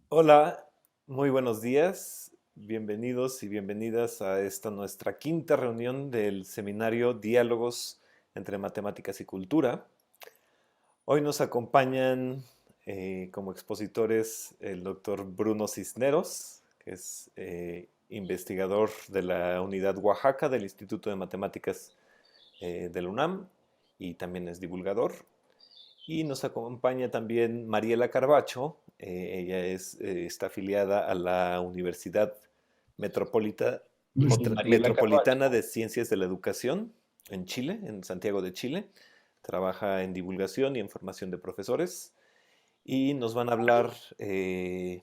Hola, muy buenos días. Bienvenidos y bienvenidas a esta nuestra quinta reunión del seminario Diálogos entre Matemáticas y Cultura. Hoy nos acompañan como expositores el doctor Bruno Cisneros, que es investigador de la Unidad Oaxaca del Instituto de Matemáticas del UNAM y también es divulgador. Y nos acompaña también Mariela Carbacho. Ella está afiliada a la Universidad Mariela Carvacho. Metropolitana de Ciencias de la Educación en Chile, en Santiago de Chile. Trabaja en divulgación y en formación de profesores. Y nos van a hablar, el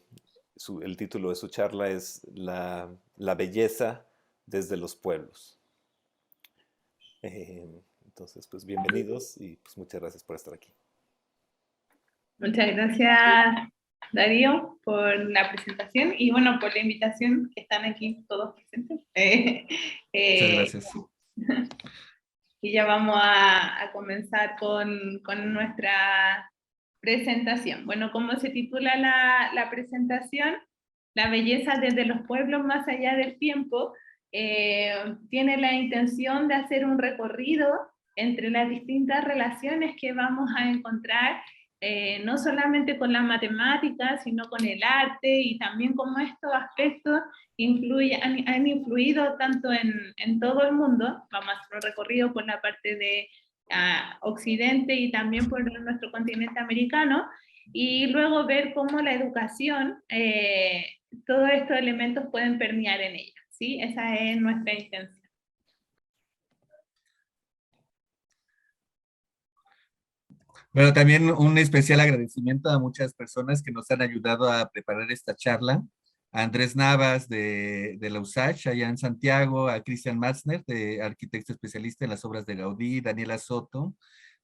título de su charla es La belleza desde los pueblos. Entonces, pues bienvenidos y pues muchas gracias por estar aquí. Muchas gracias, Darío, por la presentación y bueno, por la invitación que están aquí todos presentes. Muchas Eh, gracias. y ya vamos a comenzar con nuestra presentación. Bueno, ¿cómo se titula la presentación? La belleza desde los pueblos más allá del tiempo. Tiene la intención de hacer un recorrido entre las distintas relaciones que vamos a encontrar, no solamente con la matemática, sino con el arte y también cómo estos aspectos han influido tanto en todo el mundo. Vamos a hacer un recorrido por la parte de Occidente y también por nuestro continente americano, y luego ver cómo la educación, todos estos elementos pueden permear en ella, ¿sí? Esa es nuestra intención. Bueno, también un especial agradecimiento a muchas personas que nos han ayudado a preparar esta charla. A Andrés Navas de la USACH, allá en Santiago, a Cristian Matzner, de arquitecto especialista en las obras de Gaudí, Daniela Soto,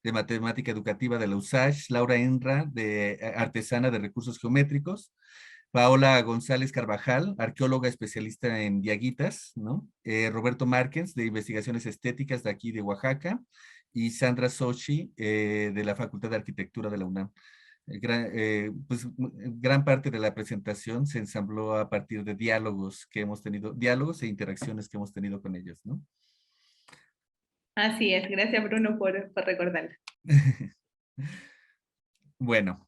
de matemática educativa de la USACH, Laura Enra, de artesana de recursos geométricos, Paola González Carvajal, arqueóloga especialista en diaguitas, ¿no? Roberto Márquez, de investigaciones estéticas de aquí de Oaxaca, y Sandra Sochi, de la Facultad de Arquitectura de la UNAM. Gran parte de la presentación se ensambló a partir de diálogos que hemos tenido, diálogos e interacciones que hemos tenido con ellos, ¿no? Así es, gracias Bruno por recordarlo. Bueno,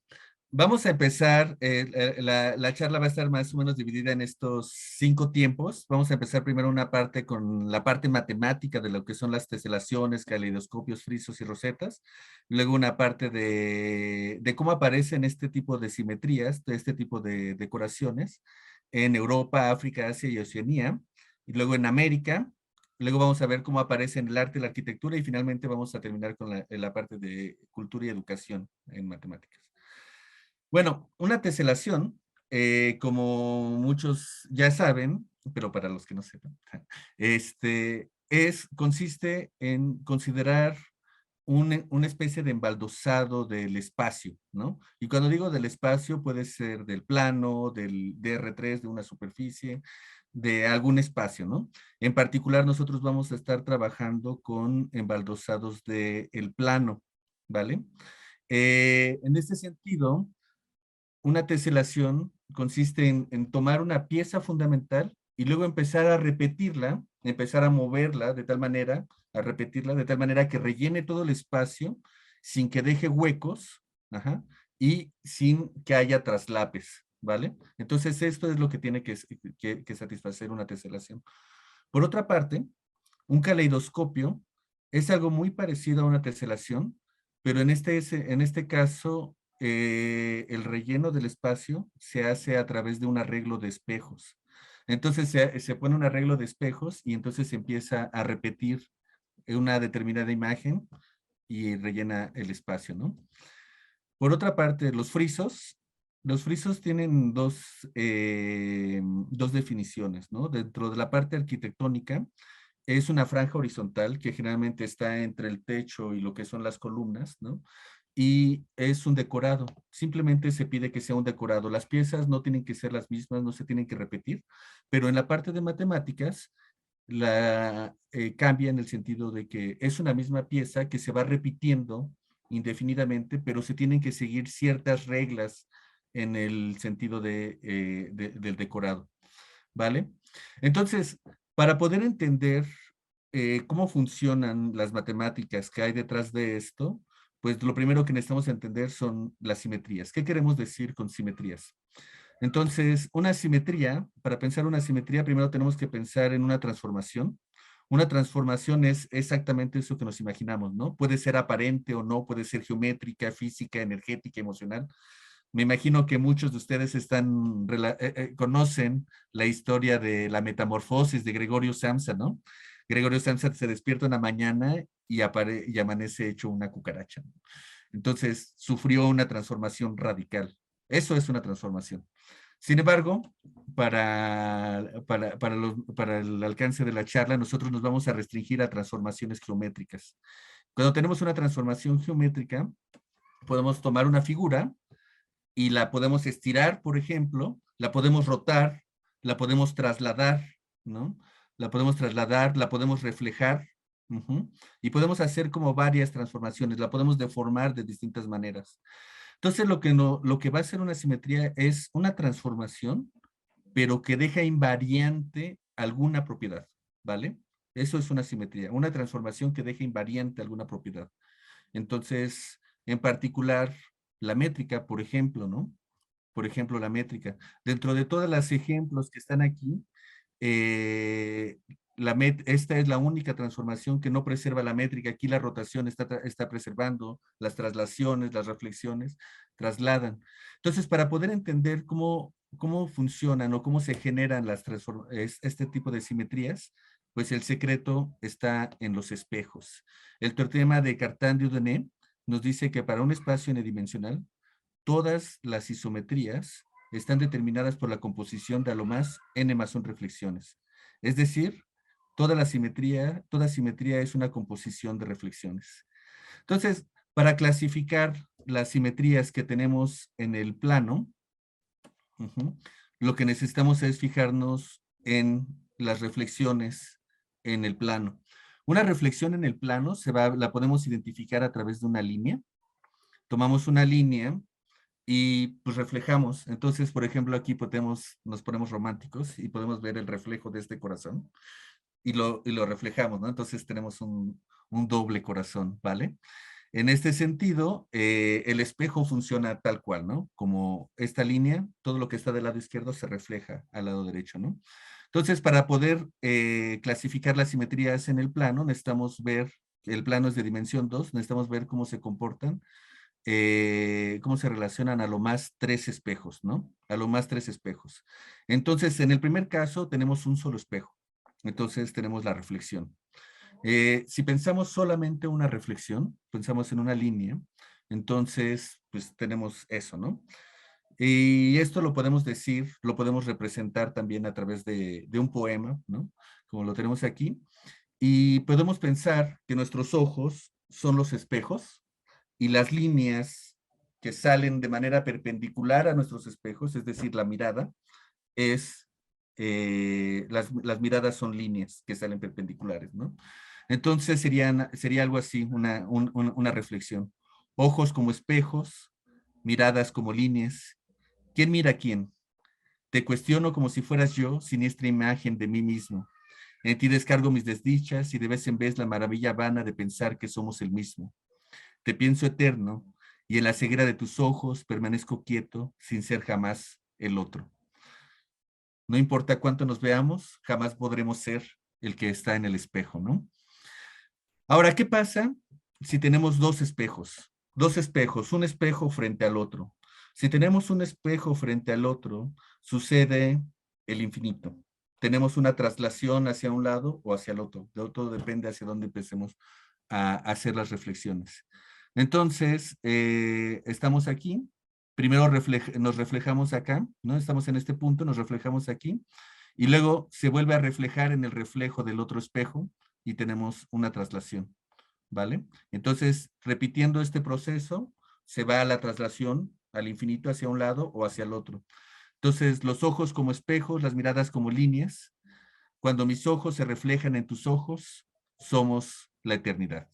vamos a empezar. La charla va a estar más o menos dividida en estos 5 tiempos. Vamos a empezar primero una parte con la parte matemática de lo que son las teselaciones, caleidoscopios, frisos y rosetas. Luego una parte de cómo aparecen este tipo de simetrías, de este tipo de decoraciones en Europa, África, Asia y Oceanía. Y luego en América. Luego vamos a ver cómo aparece en el arte y la arquitectura y finalmente vamos a terminar con la parte de cultura y educación en matemáticas. Bueno, una teselación, como muchos ya saben, pero para los que no sepan, consiste en considerar una especie de embaldosado del espacio, ¿no? Y cuando digo del espacio, puede ser del plano, del DR3, de una superficie, de algún espacio, ¿no? En particular, nosotros vamos a estar trabajando con embaldosados del plano, ¿vale? En este sentido, una teselación consiste en tomar una pieza fundamental y luego empezar a repetirla, empezar a moverla de tal manera, a repetirla de tal manera que rellene todo el espacio sin que deje huecos, ajá, y sin que haya traslapes, ¿vale? Entonces esto es lo que tiene que satisfacer una teselación. Por otra parte, un caleidoscopio es algo muy parecido a una teselación, pero en este caso el relleno del espacio se hace a través de un arreglo de espejos. Entonces se pone un arreglo de espejos y entonces se empieza a repetir una determinada imagen y rellena el espacio, ¿no? Por otra parte, los frisos tienen dos definiciones, ¿no? Dentro de la parte arquitectónica, es una franja horizontal que generalmente está entre el techo y lo que son las columnas, ¿no? Y es un decorado. Simplemente se pide que sea un decorado. Las piezas no tienen que ser las mismas, no se tienen que repetir, pero en la parte de matemáticas cambia en el sentido de que es una misma pieza que se va repitiendo indefinidamente, pero se tienen que seguir ciertas reglas en el sentido del decorado, ¿vale? Entonces, para poder entender cómo funcionan las matemáticas que hay detrás de esto, pues lo primero que necesitamos entender son las simetrías. ¿Qué queremos decir con simetrías? Entonces, una simetría, para pensar una simetría, primero tenemos que pensar en una transformación. Una transformación es exactamente eso que nos imaginamos, ¿no? Puede ser aparente o no, puede ser geométrica, física, energética, emocional. Me imagino que muchos de ustedes conocen la historia de la metamorfosis de Gregorio Samsa, ¿no? Gregorio Samsa se despierta una mañana y amanece hecho una cucaracha. Entonces, sufrió una transformación radical. Eso es una transformación. Sin embargo, para el alcance de la charla, nosotros nos vamos a restringir a transformaciones geométricas. Cuando tenemos una transformación geométrica, podemos tomar una figura y la podemos estirar, por ejemplo, la podemos rotar, la podemos trasladar, ¿no? La podemos trasladar, la podemos reflejar, y podemos hacer como varias transformaciones, la podemos deformar de distintas maneras. Entonces, lo que va a ser una simetría es una transformación, pero que deja invariante alguna propiedad, ¿vale? Eso es una simetría, una transformación que deja invariante alguna propiedad. Entonces, en particular, la métrica, por ejemplo, ¿no? Por ejemplo, la métrica. Dentro de todos los ejemplos que están aquí, eh, esta es la única transformación que no preserva la métrica. Aquí la rotación está preservando, las traslaciones, las reflexiones, trasladan. Entonces, para poder entender cómo funcionan o cómo se generan este tipo de simetrías, pues el secreto está en los espejos. El teorema de Cartan-Dieudonné nos dice que para un espacio n-dimensional, todas las isometrías están determinadas por la composición de a lo más n más 1 reflexiones. Es decir, toda simetría es una composición de reflexiones. Entonces, para clasificar las simetrías que tenemos en el plano, lo que necesitamos es fijarnos en las reflexiones en el plano. Una reflexión en el plano la podemos identificar a través de una línea. Tomamos una línea y pues reflejamos. Entonces, por ejemplo, aquí nos ponemos románticos y podemos ver el reflejo de este corazón y lo reflejamos, ¿no? Entonces tenemos un doble corazón, ¿vale? En este sentido, el espejo funciona tal cual, ¿no? Como esta línea, todo lo que está del lado izquierdo se refleja al lado derecho, ¿no? Entonces, para poder clasificar las simetrías en el plano, necesitamos ver, el plano es de dimensión 2, necesitamos ver cómo se comportan, cómo se relacionan a lo más 3 espejos, ¿no? A lo más 3 espejos. Entonces, en el primer caso tenemos un solo espejo. Entonces tenemos la reflexión. Si pensamos solamente una reflexión, pensamos en una línea, entonces pues tenemos eso, ¿no? Y esto lo podemos decir, lo podemos representar también a través de un poema, ¿no? Como lo tenemos aquí. Y podemos pensar que nuestros ojos son los espejos y las líneas que salen de manera perpendicular a nuestros espejos, es decir, la mirada, las miradas son líneas que salen perpendiculares, ¿no? Entonces sería algo así, una reflexión. Ojos como espejos, miradas como líneas. ¿Quién mira a quién? Te cuestiono como si fueras yo, siniestra imagen de mí mismo. En ti descargo mis desdichas y de vez en vez la maravilla vana de pensar que somos el mismo. Te pienso eterno y en la ceguera de tus ojos permanezco quieto sin ser jamás el otro. No importa cuánto nos veamos, jamás podremos ser el que está en el espejo, ¿no? Ahora, ¿qué pasa si tenemos dos espejos? Dos espejos, un espejo frente al otro. Si tenemos un espejo frente al otro, sucede el infinito. Tenemos una traslación hacia un lado o hacia el otro. Todo depende hacia dónde empecemos a hacer las reflexiones. Entonces, estamos aquí. Primero nos reflejamos acá, ¿no? Estamos en este punto, nos reflejamos aquí. Y luego se vuelve a reflejar en el reflejo del otro espejo y tenemos una traslación, ¿vale? Entonces, repitiendo este proceso, se va a la traslación al infinito hacia un lado o hacia el otro. Entonces, los ojos como espejos, las miradas como líneas. Cuando mis ojos se reflejan en tus ojos, somos la eternidad.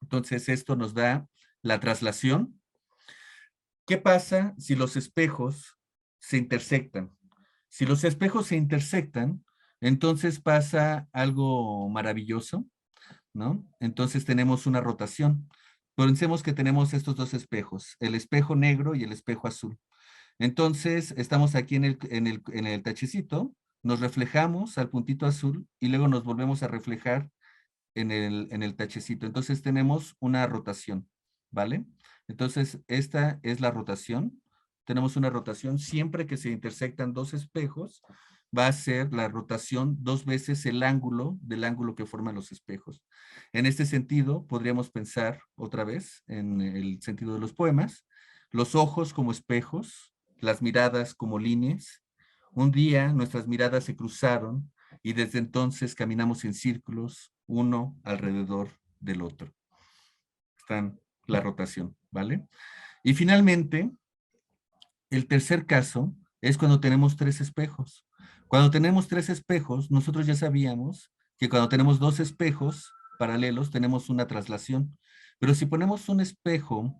Entonces, esto nos da la traslación. ¿Qué pasa si los espejos se intersectan? Si los espejos se intersectan, entonces pasa algo maravilloso, ¿no? Entonces tenemos una rotación. Pensemos que tenemos estos dos espejos, el espejo negro y el espejo azul. Entonces, estamos aquí en el tachecito, nos reflejamos al puntito azul y luego nos volvemos a reflejar en el tachecito. Entonces, tenemos una rotación, ¿vale? Entonces, esta es la rotación. Tenemos una rotación siempre que se intersectan dos espejos, va a ser la rotación dos veces el ángulo del ángulo que forman los espejos. En este sentido, podríamos pensar otra vez en el sentido de los poemas, los ojos como espejos, las miradas como líneas. Un día nuestras miradas se cruzaron y desde entonces caminamos en círculos, uno alrededor del otro. Están la rotación, ¿vale? Y finalmente, el tercer caso es cuando tenemos tres espejos. Cuando tenemos tres espejos, nosotros ya sabíamos que cuando tenemos dos espejos paralelos, tenemos una traslación. Pero si ponemos un espejo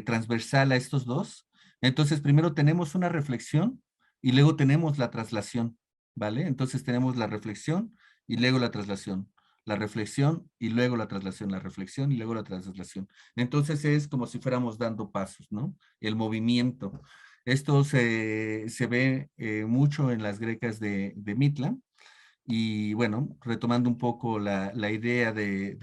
transversal a estos dos, entonces primero tenemos una reflexión y luego tenemos la traslación, ¿vale? Entonces tenemos la reflexión y luego la traslación. La reflexión y luego la traslación, la reflexión y luego la traslación. Entonces es como si fuéramos dando pasos, ¿no? El movimiento. Esto se ve mucho en las grecas de Mitla. Y bueno, retomando un poco la idea de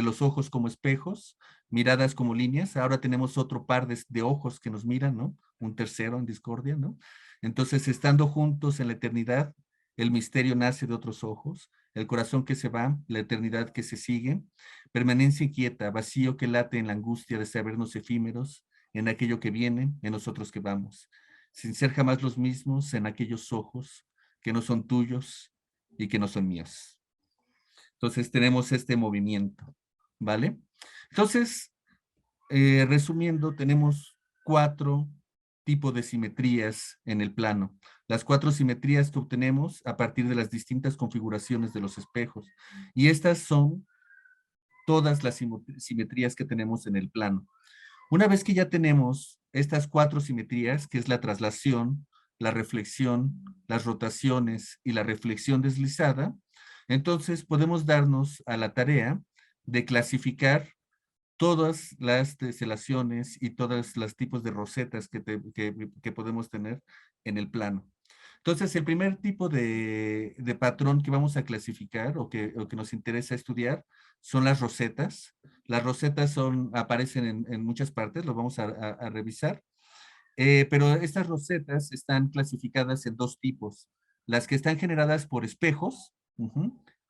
los ojos como espejos, miradas como líneas, ahora tenemos otro par de ojos que nos miran, ¿no? Un tercero en discordia, ¿no? Entonces, estando juntos en la eternidad, el misterio nace de otros ojos, el corazón que se va, la eternidad que se sigue, permanencia inquieta, vacío que late en la angustia de sabernos efímeros, en aquello que viene, en nosotros que vamos, sin ser jamás los mismos en aquellos ojos que no son tuyos y que no son míos. Entonces tenemos este movimiento, ¿vale? Entonces, resumiendo, tenemos 4 tipos de simetrías en el plano. Las 4 simetrías que obtenemos a partir de las distintas configuraciones de los espejos. Y estas son todas las simetrías que tenemos en el plano. Una vez que ya tenemos estas 4 simetrías, que es la traslación, la reflexión, las rotaciones y la reflexión deslizada, entonces podemos darnos a la tarea de clasificar todas las teselaciones y todos los tipos de rosetas que podemos tener en el plano. Entonces, el primer tipo de patrón que vamos a clasificar o que nos interesa estudiar son las rosetas. Las rosetas aparecen en muchas partes, lo vamos a revisar. Pero estas rosetas están clasificadas en dos tipos. Las que están generadas por espejos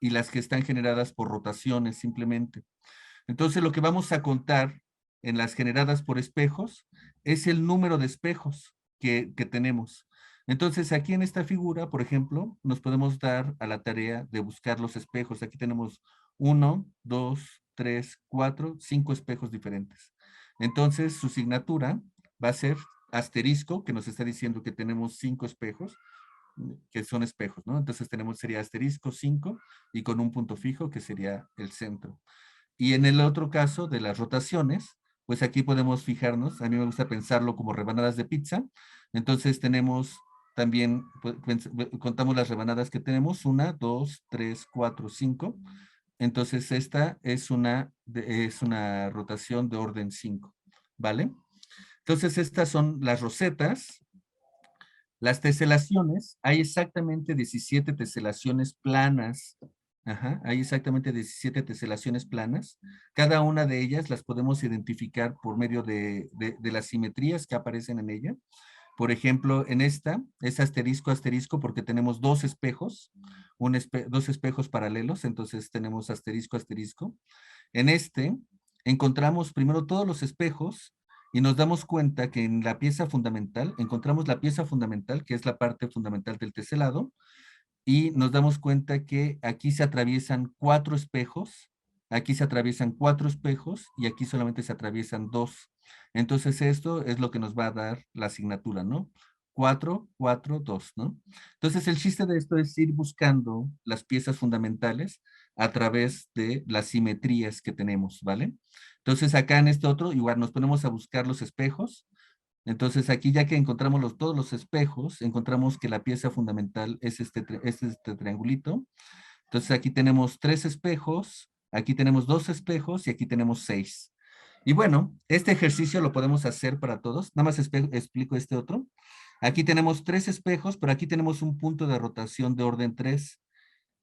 y las que están generadas por rotaciones simplemente. Entonces, lo que vamos a contar en las generadas por espejos es el número de espejos que tenemos. Entonces, aquí en esta figura, por ejemplo, nos podemos dar a la tarea de buscar los espejos. Aquí tenemos 1, 2, 3, 4, 5 espejos diferentes. Entonces, su signatura va a ser asterisco, que nos está diciendo que tenemos 5 espejos, que son espejos, ¿no? Entonces sería asterisco 5 y con un punto fijo que sería el centro. Y en el otro caso de las rotaciones, pues aquí podemos fijarnos, a mí me gusta pensarlo como rebanadas de pizza. Entonces tenemos también, contamos las rebanadas que tenemos, 1, 2, 3, 4, 5. Entonces esta es una rotación de orden 5, ¿vale? Entonces estas son las rosetas. Las teselaciones, hay exactamente 17 teselaciones planas. Ajá, hay exactamente 17 teselaciones planas. Cada una de ellas las podemos identificar por medio de las simetrías que aparecen en ella. Por ejemplo, en esta es asterisco, asterisco, porque tenemos dos espejos, dos espejos paralelos, entonces tenemos asterisco, asterisco. En este encontramos primero todos los espejos y nos damos cuenta que en la pieza fundamental, encontramos la pieza fundamental, que es la parte fundamental del teselado, y nos damos cuenta que aquí se atraviesan 4 espejos, aquí se atraviesan 4 espejos y aquí solamente se atraviesan 2. Entonces esto es lo que nos va a dar la asignatura, ¿no? 4, 4, 2, ¿no? Entonces el chiste de esto es ir buscando las piezas fundamentales a través de las simetrías que tenemos, ¿vale? Entonces acá en este otro, igual nos ponemos a buscar los espejos, Entonces aquí ya que encontramos todos los espejos, encontramos que la pieza fundamental es este triangulito. Entonces aquí tenemos 3 espejos, aquí tenemos 2 espejos y aquí tenemos 6. Y bueno, este ejercicio lo podemos hacer para todos. Nada más explico este otro. Aquí tenemos 3 espejos, pero aquí tenemos un punto de rotación de orden 3.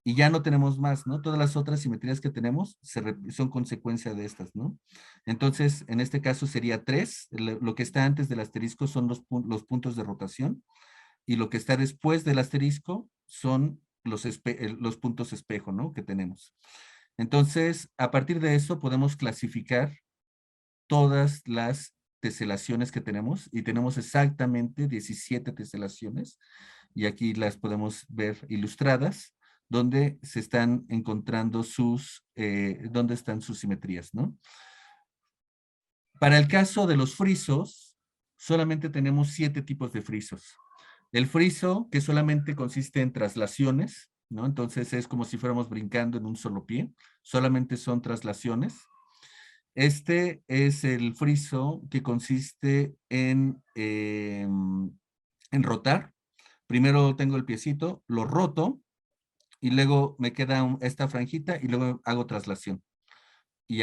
Y ya no tenemos más, ¿no? Todas las otras simetrías que tenemos son consecuencia de estas, ¿no? Entonces, en este caso sería 3. Lo que está antes del asterisco son los puntos de rotación. Y lo que está después del asterisco son los puntos espejo, ¿no? Que tenemos. Entonces, a partir de eso podemos clasificar todas las teselaciones que tenemos y tenemos exactamente 17 teselaciones y aquí las podemos ver ilustradas donde se están encontrando dónde están sus simetrías, ¿no? Para el caso de los frisos, solamente tenemos 7 tipos de frisos. El friso, que solamente consiste en traslaciones, ¿no? Entonces es como si fuéramos brincando en un solo pie, solamente son traslaciones. Este es el friso que consiste en rotar. Primero tengo el piecito, lo roto y luego me queda esta franjita y luego hago traslación. Y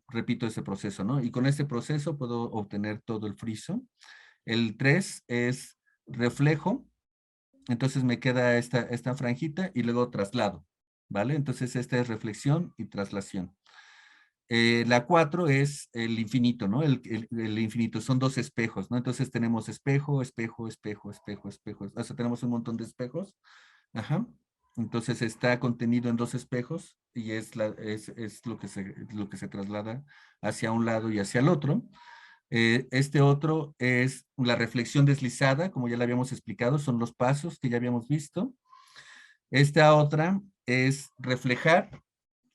repito ese proceso, ¿no? Y con este proceso puedo obtener todo el friso. El 3 es reflejo. Entonces me queda esta franjita y luego traslado, ¿vale? Entonces esta es reflexión y traslación. La 4 es el infinito, ¿no? El infinito, son 2 espejos, ¿no? Entonces tenemos espejo, espejo, espejo, espejo, espejo. O sea, tenemos un montón de espejos. Ajá. Entonces está contenido en 2 espejos y es lo que se traslada hacia un lado y hacia el otro. Este otro es la reflexión deslizada, como ya le habíamos explicado, son los pasos que ya habíamos visto. Esta otra es reflejar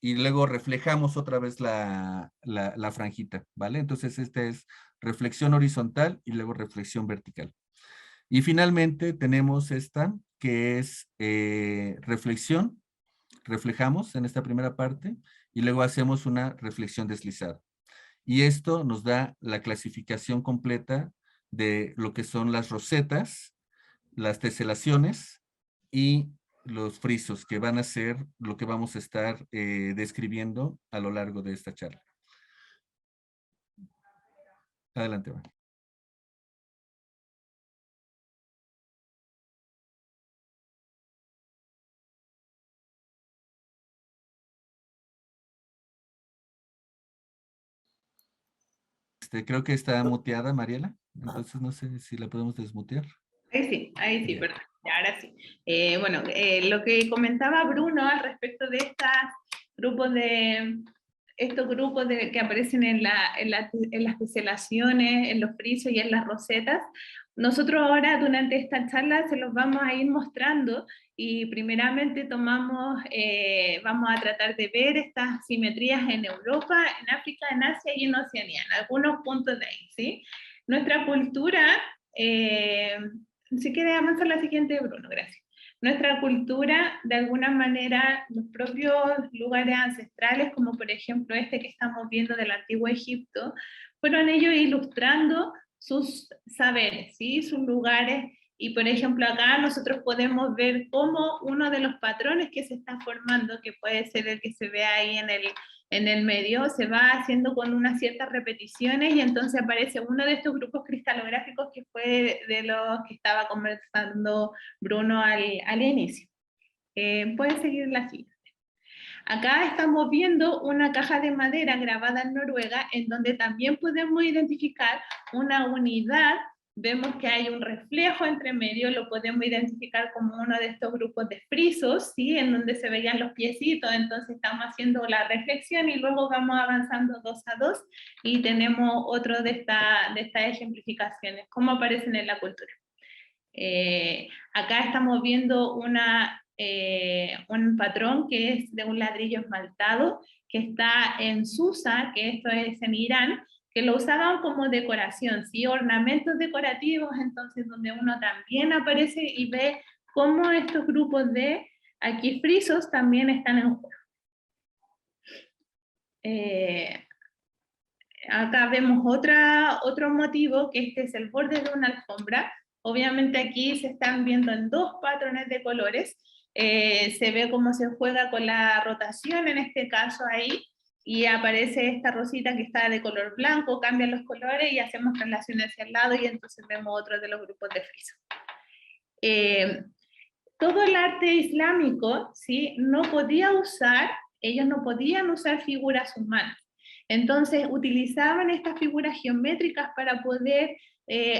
y luego reflejamos otra vez la franjita, ¿vale? Entonces esta es reflexión horizontal y luego reflexión vertical. Y finalmente tenemos esta que es reflexión, reflejamos en esta primera parte y luego hacemos una reflexión deslizada. Y esto nos da la clasificación completa de lo que son las rosetas, las teselaciones y los frisos, que van a ser lo que vamos a estar describiendo a lo largo de esta charla. Adelante, Van. Creo que está muteada, Mariela. Entonces no sé si la podemos desmutear. Ahí sí, perfecto. Ahora sí. Bueno, lo que comentaba Bruno al respecto de estos grupos que aparecen en las teselaciones, en los frisos y en las rosetas, nosotros ahora durante esta charla se los vamos a ir mostrando y primeramente vamos a tratar de ver estas simetrías en Europa, en África, en Asia y en Oceanía, en algunos puntos de ahí, ¿sí? Nuestra cultura, si quiere avanzar la siguiente, Bruno, gracias. Nuestra cultura, de alguna manera, los propios lugares ancestrales, como por ejemplo este que estamos viendo del Antiguo Egipto, fueron ellos ilustrando sus saberes, ¿sí? Sus lugares. Y por ejemplo acá nosotros podemos ver cómo uno de los patrones que se está formando, que puede ser el que se ve ahí en el medio, se va haciendo con unas ciertas repeticiones y entonces aparece uno de estos grupos cristalográficos que fue de los que estaba conversando Bruno al inicio. Pueden seguir la siguiente. Acá estamos viendo una caja de madera grabada en Noruega, en donde también podemos identificar una unidad. Vemos que hay un reflejo entre medio, lo podemos identificar como uno de estos grupos de frisos, ¿sí? En donde se veían los piecitos, entonces estamos haciendo la reflexión y luego vamos avanzando 2 a 2 y tenemos otro de estas ejemplificaciones, cómo aparecen en la cultura. Acá estamos viendo un patrón que es de un ladrillo esmaltado que está en Susa, que esto es en Irán, que lo usaban como decoración, ¿sí? Ornamentos decorativos, entonces donde uno también aparece y ve cómo estos grupos de aquí frisos también están en juego. Acá vemos otro motivo, que este es el borde de una alfombra. Obviamente aquí se están viendo en dos patrones de colores. Se ve cómo se juega con la rotación en este caso ahí, y aparece esta rosita que está de color blanco, cambian los colores y hacemos traslaciones hacia el lado, y entonces vemos otro de los grupos de friso. Todo el arte islámico, ¿sí? Ellos no podían usar figuras humanas. Entonces utilizaban estas figuras geométricas para poder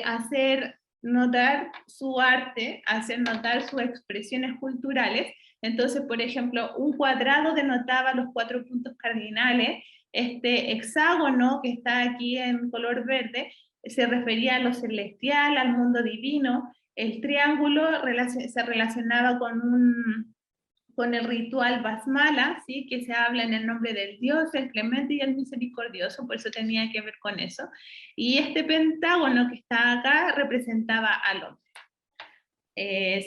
hacer notar su arte, hacer notar sus expresiones culturales. Entonces, por ejemplo, un cuadrado denotaba los 4 puntos cardinales, este hexágono que está aquí en color verde se refería a lo celestial, al mundo divino. El triángulo se relacionaba con el ritual basmala, ¿sí? Que se habla en el nombre del Dios, el clemente y el misericordioso, por eso tenía que ver con eso. Y este pentágono que está acá representaba al hombre.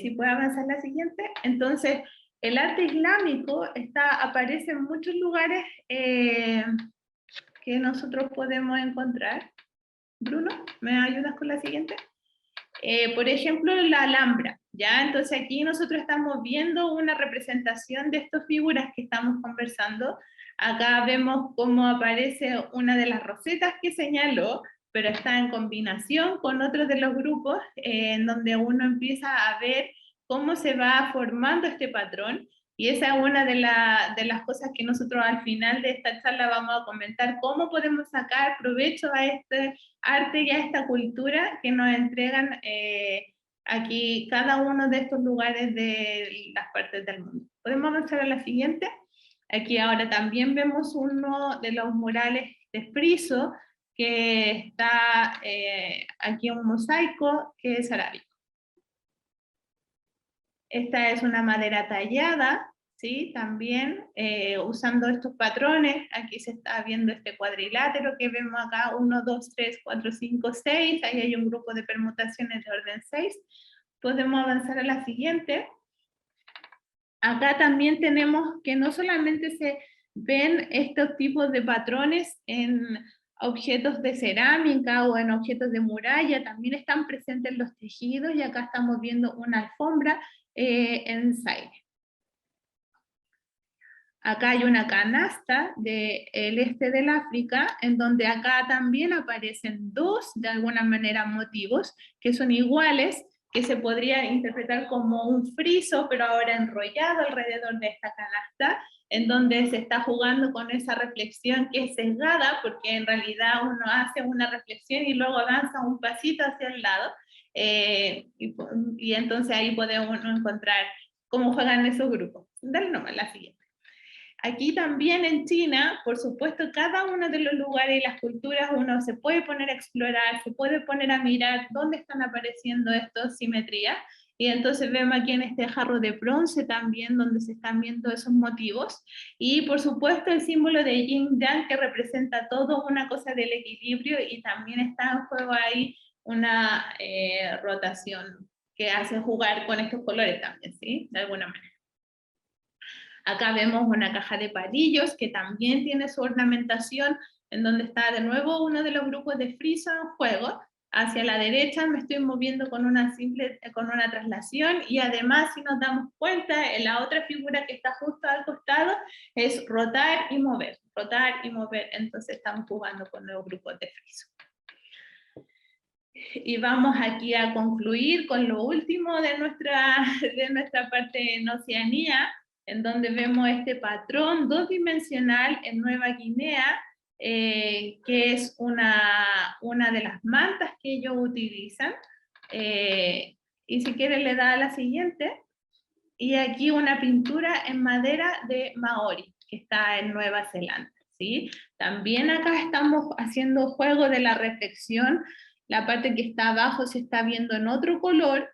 Si puede avanzar la siguiente. Entonces, el arte islámico aparece en muchos lugares que nosotros podemos encontrar. Bruno, ¿me ayudas con la siguiente? Por ejemplo, la Alhambra, ¿ya? Entonces aquí nosotros estamos viendo una representación de estas figuras que estamos conversando. Acá vemos cómo aparece una de las rosetas que señaló, pero está en combinación con otros de los grupos, en donde uno empieza a ver cómo se va formando este patrón, y esa es una de las cosas que nosotros al final de esta charla vamos a comentar, cómo podemos sacar provecho a este arte y a esta cultura que nos entregan aquí cada uno de estos lugares de las partes del mundo. ¿Podemos avanzar a la siguiente? Aquí ahora también vemos uno de los murales de friso, que está aquí un mosaico que es arábico. Esta es una madera tallada, ¿sí? También usando estos patrones. Aquí se está viendo este cuadrilátero que vemos acá, 1, 2, 3, 4, 5, 6, ahí hay un grupo de permutaciones de orden 6. Podemos avanzar a la siguiente. Acá también tenemos que no solamente se ven estos tipos de patrones en objetos de cerámica o en objetos de muralla, también están presentes los tejidos, y acá estamos viendo una alfombra en Zaire. Acá hay una canasta del este del África, en donde acá también aparecen dos, de alguna manera, motivos, que son iguales, que se podría interpretar como un friso, pero ahora enrollado alrededor de esta canasta, en donde se está jugando con esa reflexión que es sesgada, porque en realidad uno hace una reflexión y luego avanza un pasito hacia el lado, y entonces ahí podemos encontrar cómo juegan esos grupos. Dale nomás la siguiente. Aquí también en China, por supuesto, cada uno de los lugares y las culturas uno se puede poner a explorar, se puede poner a mirar dónde están apareciendo estas simetrías, y entonces vemos aquí en este jarro de bronce también donde se están viendo esos motivos, y por supuesto el símbolo de Yin Yang, que representa todo una cosa del equilibrio, y también está en juego ahí una rotación que hace jugar con estos colores también, ¿sí? De alguna manera. Acá vemos una caja de palillos que también tiene su ornamentación, en donde está de nuevo uno de los grupos de friso en juego. Hacia la derecha me estoy moviendo con una traslación, y además, si nos damos cuenta, la otra figura que está justo al costado es rotar y mover, entonces estamos jugando con los grupos de friso. Y vamos aquí a concluir con lo último de nuestra parte en Oceanía, en donde vemos este patrón dos-dimensional en Nueva Guinea, que es una de las mantas que ellos utilizan. Y si quiere le da a la siguiente. Y aquí una pintura en madera de Maori, que está en Nueva Zelanda, ¿sí? También acá estamos haciendo juego de la reflexión. La parte que está abajo se está viendo en otro color,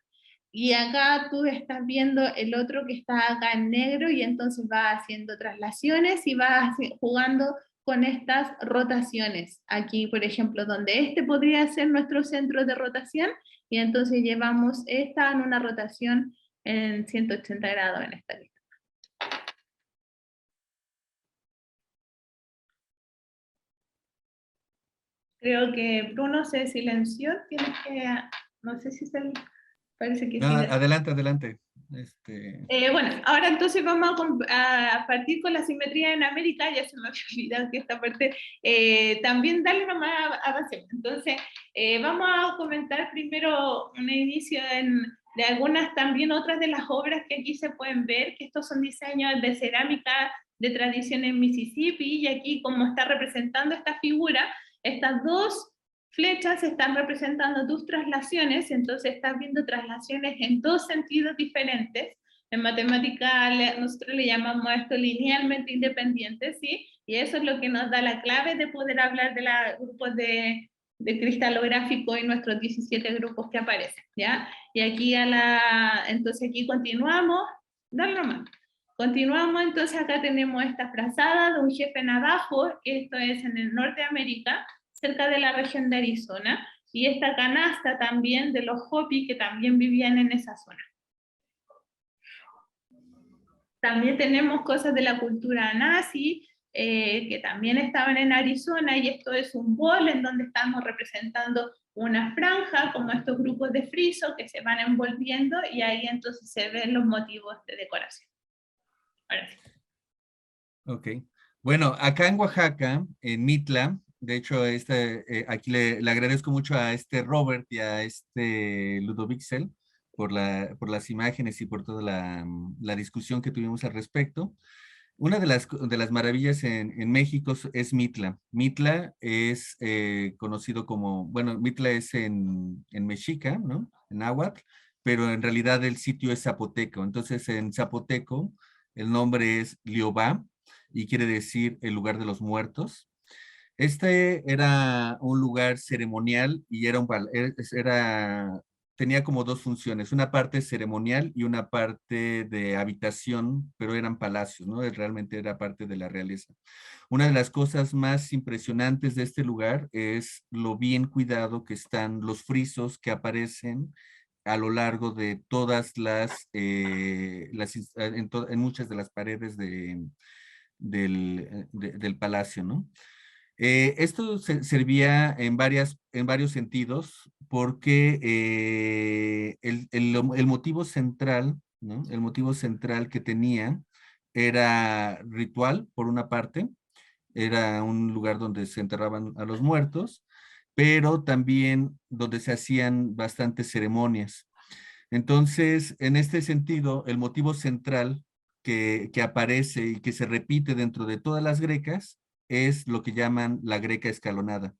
y acá tú estás viendo el otro que está acá en negro, y entonces va haciendo traslaciones y va jugando con estas rotaciones. Aquí, por ejemplo, donde este podría ser nuestro centro de rotación, y entonces llevamos esta en una rotación en 180 grados en esta lista. Creo que Bruno se silenció, tienes que, no sé si parece que No, sigue. adelante, adelante. Bueno, ahora entonces vamos a partir con la simetría en América, ya se me había olvidado que esta parte, también darle nomás avance. Entonces, vamos a comentar primero un inicio de algunas también otras de las obras que aquí se pueden ver, que estos son diseños de cerámica de tradición en Mississippi, y aquí como está representando esta figura, estas dos flechas están representando tus traslaciones, entonces estás viendo traslaciones en dos sentidos diferentes. En matemática nosotros le llamamos a esto linealmente independiente, ¿sí? Y eso es lo que nos da la clave de poder hablar de los grupos de cristalográfico y nuestros 17 grupos que aparecen, ¿ya? Y aquí entonces aquí continuamos, dale nomás. Continuamos, entonces acá tenemos esta frazada de un jefe navajo, esto es en el norte de América, cerca de la región de Arizona, y esta canasta también de los Hopi que también vivían en esa zona. También tenemos cosas de la cultura nazi, que también estaban en Arizona, y esto es un bol en donde estamos representando una franja, como estos grupos de friso que se van envolviendo, y ahí entonces se ven los motivos de decoración. Ahora sí. Ok. Bueno, acá en Oaxaca, en Mitla, de hecho, aquí le agradezco mucho a Robert y a Ludovixel por las imágenes y por toda la discusión que tuvimos al respecto. Una de las maravillas en México es Mitla. Mitla es conocido como, bueno, Mitla es en mexica, ¿no? En náhuatl, pero en realidad el sitio es zapoteco. Entonces, en zapoteco, el nombre es Liobá y quiere decir el lugar de los muertos. Este era un lugar ceremonial y tenía como dos funciones, una parte ceremonial y una parte de habitación, pero eran palacios, ¿no? Realmente era parte de la realeza. Una de las cosas más impresionantes de este lugar es lo bien cuidado que están los frisos que aparecen a lo largo de todas en muchas de las paredes del palacio, ¿no? Esto servía en varios sentidos porque el motivo central, ¿no? El motivo central que tenía era ritual, por una parte, era un lugar donde se enterraban a los muertos, pero también donde se hacían bastantes ceremonias. Entonces, en este sentido, el motivo central que aparece y que se repite dentro de todas las grecas es lo que llaman la greca escalonada.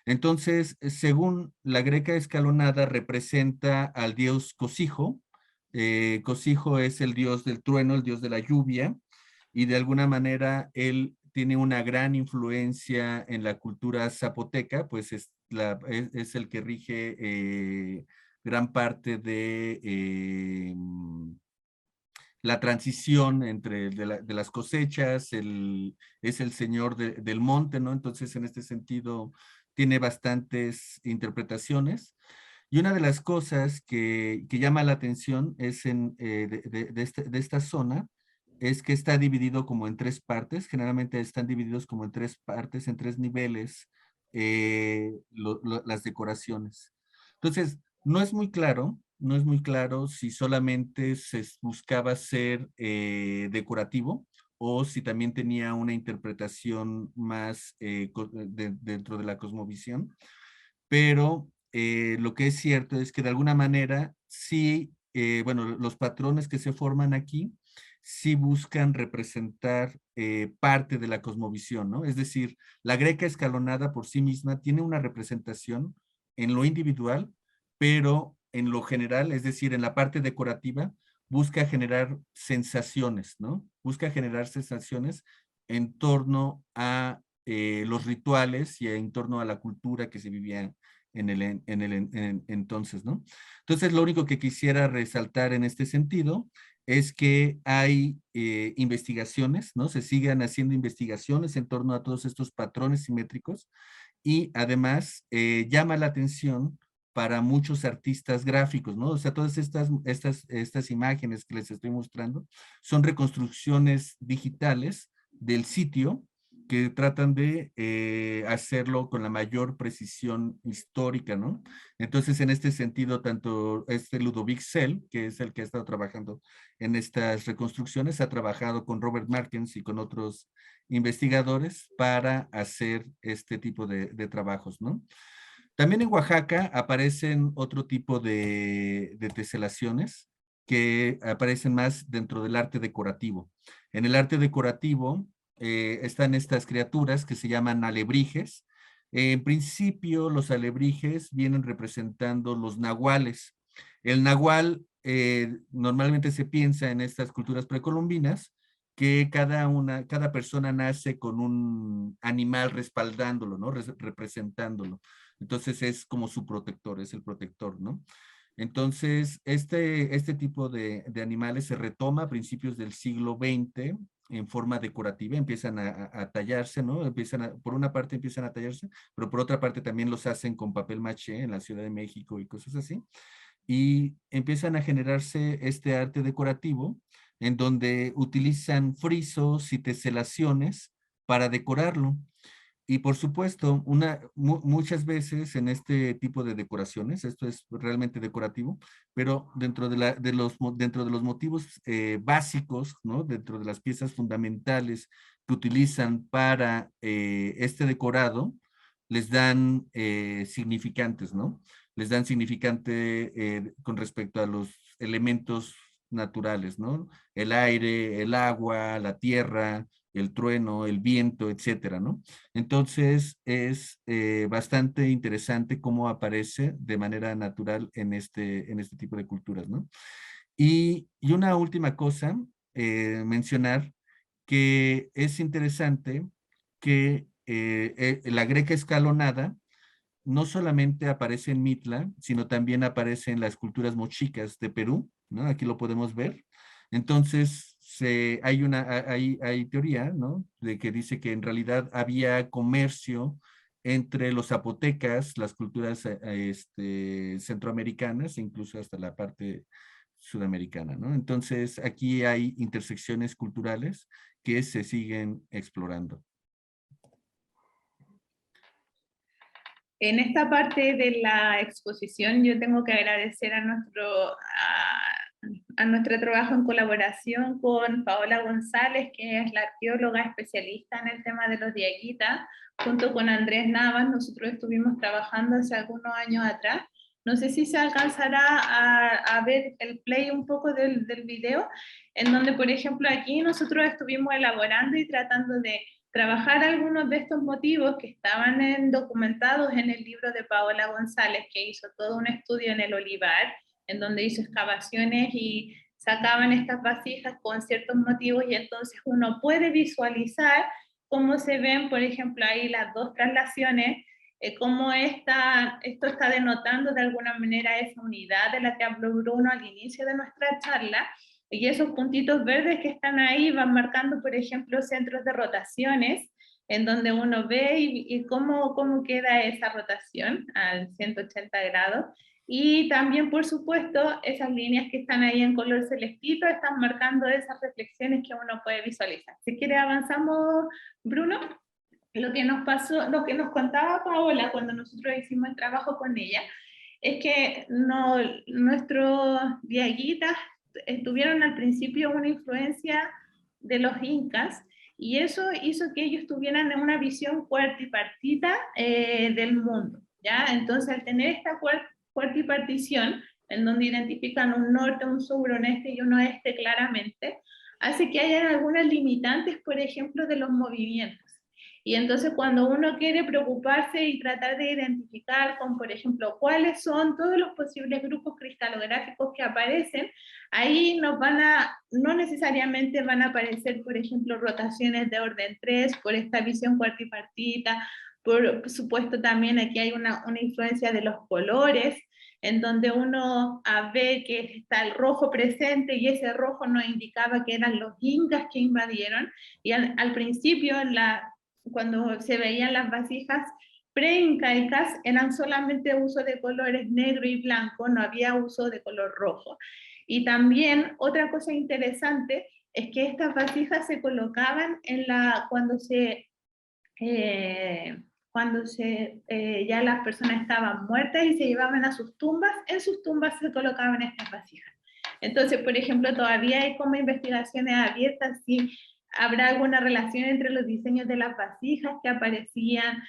Entonces, según la greca escalonada, representa al dios Cosijo. Cosijo es el dios del trueno, el dios de la lluvia, y de alguna manera él tiene una gran influencia en la cultura zapoteca, pues es el que rige gran parte de la transición de las cosechas, es el señor del monte, ¿no? Entonces, en este sentido, tiene bastantes interpretaciones. Y una de las cosas que llama la atención es de esta zona, es que está dividido como en tres partes, generalmente están divididos como en tres partes, en tres niveles, las decoraciones. Entonces, no es muy claro si solamente se buscaba ser decorativo o si también tenía una interpretación más dentro de la cosmovisión, pero lo que es cierto es que de alguna manera sí, bueno, los patrones que se forman aquí sí buscan representar parte de la cosmovisión, ¿no? Es decir, la greca escalonada por sí misma tiene una representación en lo individual, pero en lo general, es decir, en la parte decorativa, busca generar sensaciones, ¿no? Busca generar sensaciones en torno a los rituales y en torno a la cultura que se vivía entonces, ¿no? Entonces, lo único que quisiera resaltar en este sentido es que hay investigaciones, ¿no? Se siguen haciendo investigaciones en torno a todos estos patrones simétricos y además llama la atención para muchos artistas gráficos, ¿no? O sea, todas estas imágenes que les estoy mostrando son reconstrucciones digitales del sitio que tratan de hacerlo con la mayor precisión histórica, ¿no? Entonces, en este sentido, tanto Ludovic Sell, que es el que ha estado trabajando en estas reconstrucciones, ha trabajado con Robert Martens y con otros investigadores para hacer este tipo de trabajos, ¿no? También en Oaxaca aparecen otro tipo de teselaciones que aparecen más dentro del arte decorativo. En el arte decorativo están estas criaturas que se llaman alebrijes. En principio, los alebrijes vienen representando los nahuales. El nahual normalmente se piensa en estas culturas precolombinas que cada persona nace con un animal respaldándolo, ¿no? Representándolo. Entonces es como su protector, es el protector, ¿no? Entonces, este tipo de animales se retoma a principios del siglo XX en forma decorativa, empiezan a tallarse, ¿no? Por una parte empiezan a tallarse, pero por otra parte también los hacen con papel maché en la Ciudad de México y cosas así. Y empiezan a generarse este arte decorativo en donde utilizan frisos y teselaciones para decorarlo. Y por supuesto, muchas veces en este tipo de decoraciones, esto es realmente decorativo, pero dentro de los motivos básicos, ¿no? Dentro de las piezas fundamentales que utilizan para este decorado, les dan significantes, ¿no? Les dan significante con respecto a los elementos naturales, ¿no? El aire, el agua, la tierra, el trueno, el viento, etcétera, ¿no? Entonces es bastante interesante cómo aparece de manera natural en este tipo de culturas, ¿no? Y una última cosa, mencionar que es interesante que la greca escalonada no solamente aparece en Mitla, sino también aparece en las culturas mochicas de Perú, ¿no? Aquí lo podemos ver. Entonces, hay teoría, ¿no? De que dice que en realidad había comercio entre los zapotecas, las culturas centroamericanas, e incluso hasta la parte sudamericana, ¿no? Entonces, aquí hay intersecciones culturales que se siguen explorando. En esta parte de la exposición yo tengo que agradecer a nuestro trabajo en colaboración con Paola González, que es la arqueóloga especialista en el tema de los diaguitas, junto con Andrés Navas. Nosotros estuvimos trabajando hace algunos años atrás. No sé si se alcanzará a ver el play un poco del video, en donde, por ejemplo, aquí nosotros estuvimos elaborando y tratando de trabajar algunos de estos motivos que estaban documentados en el libro de Paola González, que hizo todo un estudio en el Olivar, en donde hizo excavaciones y sacaban estas vasijas con ciertos motivos, y entonces uno puede visualizar cómo se ven, por ejemplo, ahí las dos traslaciones, cómo esto está denotando de alguna manera esa unidad de la que habló Bruno al inicio de nuestra charla. Y esos puntitos verdes que están ahí van marcando, por ejemplo, centros de rotaciones, en donde uno ve y cómo queda esa rotación al 180 grados. Y también, por supuesto, esas líneas que están ahí en color celestito están marcando esas reflexiones que uno puede visualizar. Si quiere, avanzamos, Bruno. Lo que nos pasó, lo que nos contaba Paola cuando nosotros hicimos el trabajo con ella, es que nuestros diaguitas tuvieron al principio una influencia de los incas, y eso hizo que ellos tuvieran una visión cuartipartita del mundo, ¿ya? Entonces, al tener esta cuartipartición, en donde identifican un norte, un sur, un este y un oeste claramente, hace que hayan algunas limitantes, por ejemplo, de los movimientos. Y entonces cuando uno quiere preocuparse y tratar de identificar con, por ejemplo, cuáles son todos los posibles grupos cristalográficos que aparecen, ahí no necesariamente van a aparecer, por ejemplo, rotaciones de orden 3 por esta visión cuartipartita. Por supuesto, también aquí hay una influencia de los colores, en donde uno ve que está el rojo presente, y ese rojo nos indicaba que eran los incas que invadieron. Y al principio, cuando se veían las vasijas preincaicas, eran solamente uso de colores negro y blanco, no había uso de color rojo. Y también otra cosa interesante es que estas vasijas se colocaban cuando se cuando ya las personas estaban muertas y se llevaban a sus tumbas, en sus tumbas se colocaban estas vasijas. Entonces, por ejemplo, todavía hay como investigaciones abiertas si habrá alguna relación entre los diseños de las vasijas que aparecían.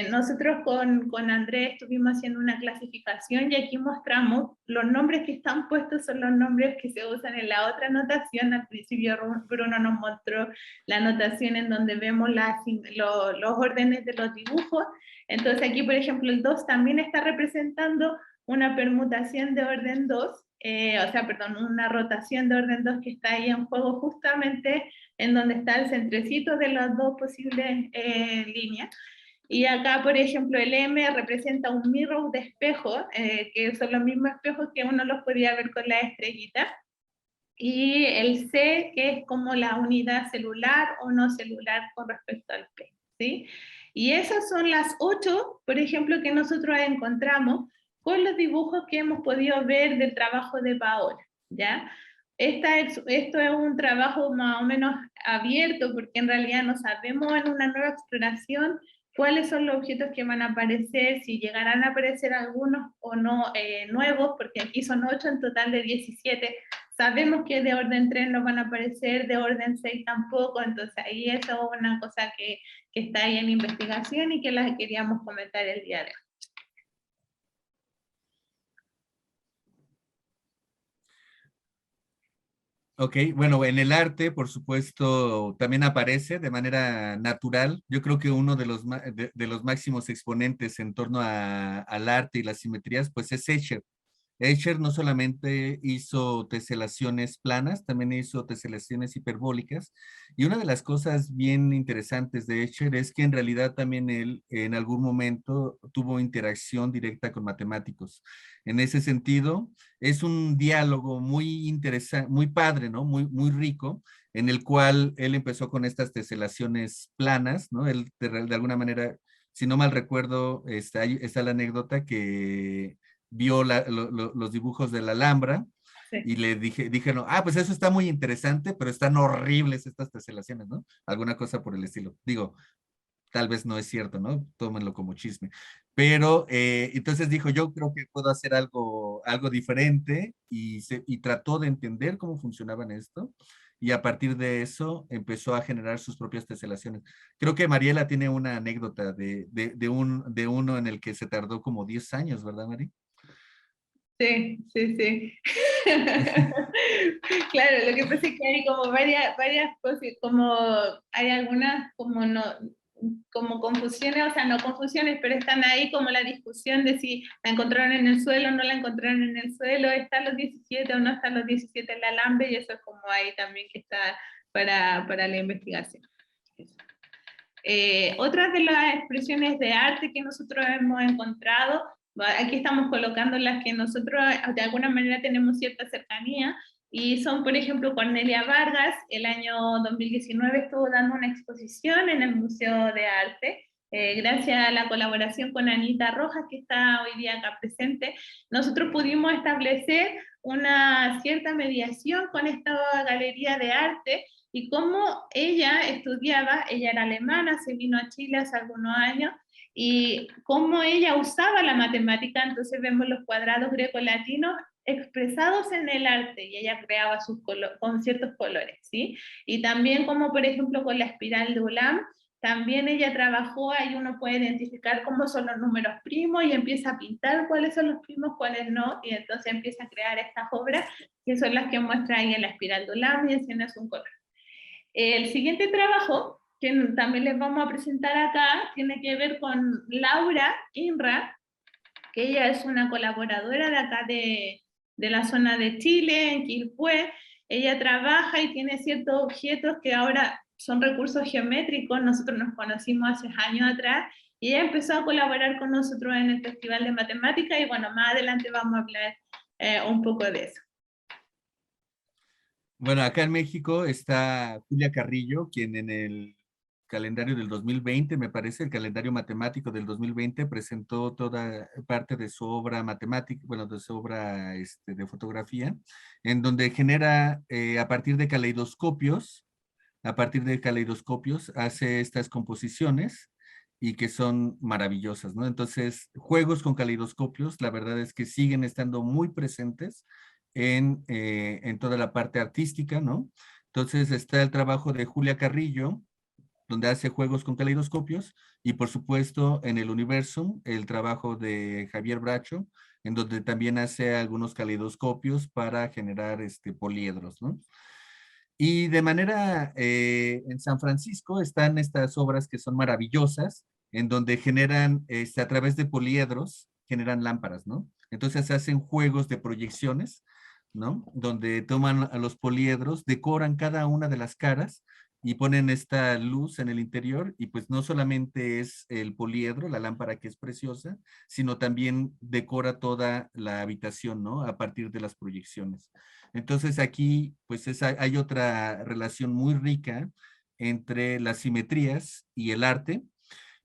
Nosotros con Andrés estuvimos haciendo una clasificación y aquí mostramos los nombres que están puestos son los nombres que se usan en la otra anotación. Al principio Bruno nos mostró la anotación en donde vemos los órdenes de los dibujos. Entonces aquí, por ejemplo, el 2 también está representando una permutación de orden 2, o sea, perdón, una rotación de orden 2 que está ahí en juego justamente en donde está el centrecito de las dos posibles líneas. Y acá, por ejemplo, el M representa un mirror de espejo, que son los mismos espejos que uno los podía ver con la estrellita. Y el C, que es como la unidad celular o no celular con respecto al P, ¿sí? Y esas son las 8, por ejemplo, que nosotros encontramos con los dibujos que hemos podido ver del trabajo de Paola, ¿ya? Esto es un trabajo más o menos abierto, porque en realidad no sabemos en una nueva exploración cuáles son los objetos que van a aparecer, si llegarán a aparecer algunos o no nuevos, porque aquí son 8 en total de 17. Sabemos que de orden 3 no van a aparecer, de orden 6 tampoco, entonces ahí eso es una cosa que está ahí en investigación y que la queríamos comentar el día de hoy. Ok, bueno, en el arte, por supuesto, también aparece de manera natural. Yo creo que uno de de los máximos exponentes en torno al arte y las simetrías, pues es Escher. Escher no solamente hizo teselaciones planas, también hizo teselaciones hiperbólicas. Y una de las cosas bien interesantes de Escher es que en realidad también él en algún momento tuvo interacción directa con matemáticos. En ese sentido, es un diálogo muy interesante, muy padre, ¿no? Muy rico, en el cual él empezó con estas teselaciones planas, ¿no? Él de alguna manera, si no mal recuerdo, está la anécdota que vio los dibujos de la Alhambra Sí. y dijeron, ah, pues eso está muy interesante, pero están horribles estas teselaciones, ¿no? Alguna cosa por el estilo. Digo, tal vez no es cierto, ¿no? Tómenlo como chisme. Pero entonces dijo, yo creo que puedo hacer algo diferente y trató de entender cómo funcionaban esto. Y a partir de eso empezó a generar sus propias teselaciones. Creo que Mariela tiene una anécdota de uno en el que se tardó como 10 años, ¿verdad, Mari? Sí, sí, sí. Claro, lo que pasa es que hay como varias cosas, como hay algunas como no, como confusiones, o sea, no confusiones, pero están ahí como la discusión de si la encontraron en el suelo o no la encontraron en el suelo, están los 17 o no están los 17 en el alambre, y eso es como ahí también que está para la investigación. Otras de las expresiones de arte que nosotros hemos encontrado, aquí estamos colocando las que nosotros de alguna manera tenemos cierta cercanía, y son, por ejemplo, Cornelia Vargas, el año 2019 estuvo dando una exposición en el Museo de Arte, gracias a la colaboración con Anita Rojas, que está hoy día acá presente, nosotros pudimos establecer una cierta mediación con esta galería de arte, y cómo ella estudiaba, ella era alemana, se vino a Chile hace algunos años, y cómo ella usaba la matemática. Entonces vemos los cuadrados grecolatinos expresados en el arte, y ella creaba con ciertos colores, ¿sí? Y también como por ejemplo con la espiral de Ulam, también ella trabajó, ahí uno puede identificar cómo son los números primos y empieza a pintar cuáles son los primos, cuáles no, y entonces empieza a crear estas obras que son las que muestra ahí en la espiral de Ulam, y es un color. El siguiente trabajo, que también les vamos a presentar acá, tiene que ver con Laura Inra, que ella es una colaboradora de acá de la zona de Chile, en Quilpué. Ella trabaja y tiene ciertos objetos que ahora son recursos geométricos. Nosotros nos conocimos hace años atrás, y ella empezó a colaborar con nosotros en el Festival de Matemáticas, y bueno, más adelante vamos a hablar un poco de eso. Bueno, acá en México está Julia Carrillo, quien en el calendario del 2020, me parece, el calendario matemático del 2020, presentó toda parte de su obra matemática, bueno, de su obra de fotografía, en donde genera a partir de caleidoscopios a partir de caleidoscopios, hace estas composiciones y que son maravillosas, ¿no? Entonces, juegos con caleidoscopios, la verdad es que siguen estando muy presentes en toda la parte artística, ¿no? Entonces está el trabajo de Julia Carrillo, donde hace juegos con caleidoscopios, y por supuesto en el Universum, el trabajo de Javier Bracho, en donde también hace algunos caleidoscopios para generar poliedros, ¿no? Y de manera, en San Francisco están estas obras que son maravillosas, en donde generan, a través de poliedros, generan lámparas, ¿no? Entonces se hacen juegos de proyecciones, ¿no? Donde toman a los poliedros, decoran cada una de las caras y ponen esta luz en el interior, y pues no solamente es el poliedro, la lámpara que es preciosa, sino también decora toda la habitación, ¿no? A partir de las proyecciones. Entonces aquí pues hay otra relación muy rica entre las simetrías y el arte.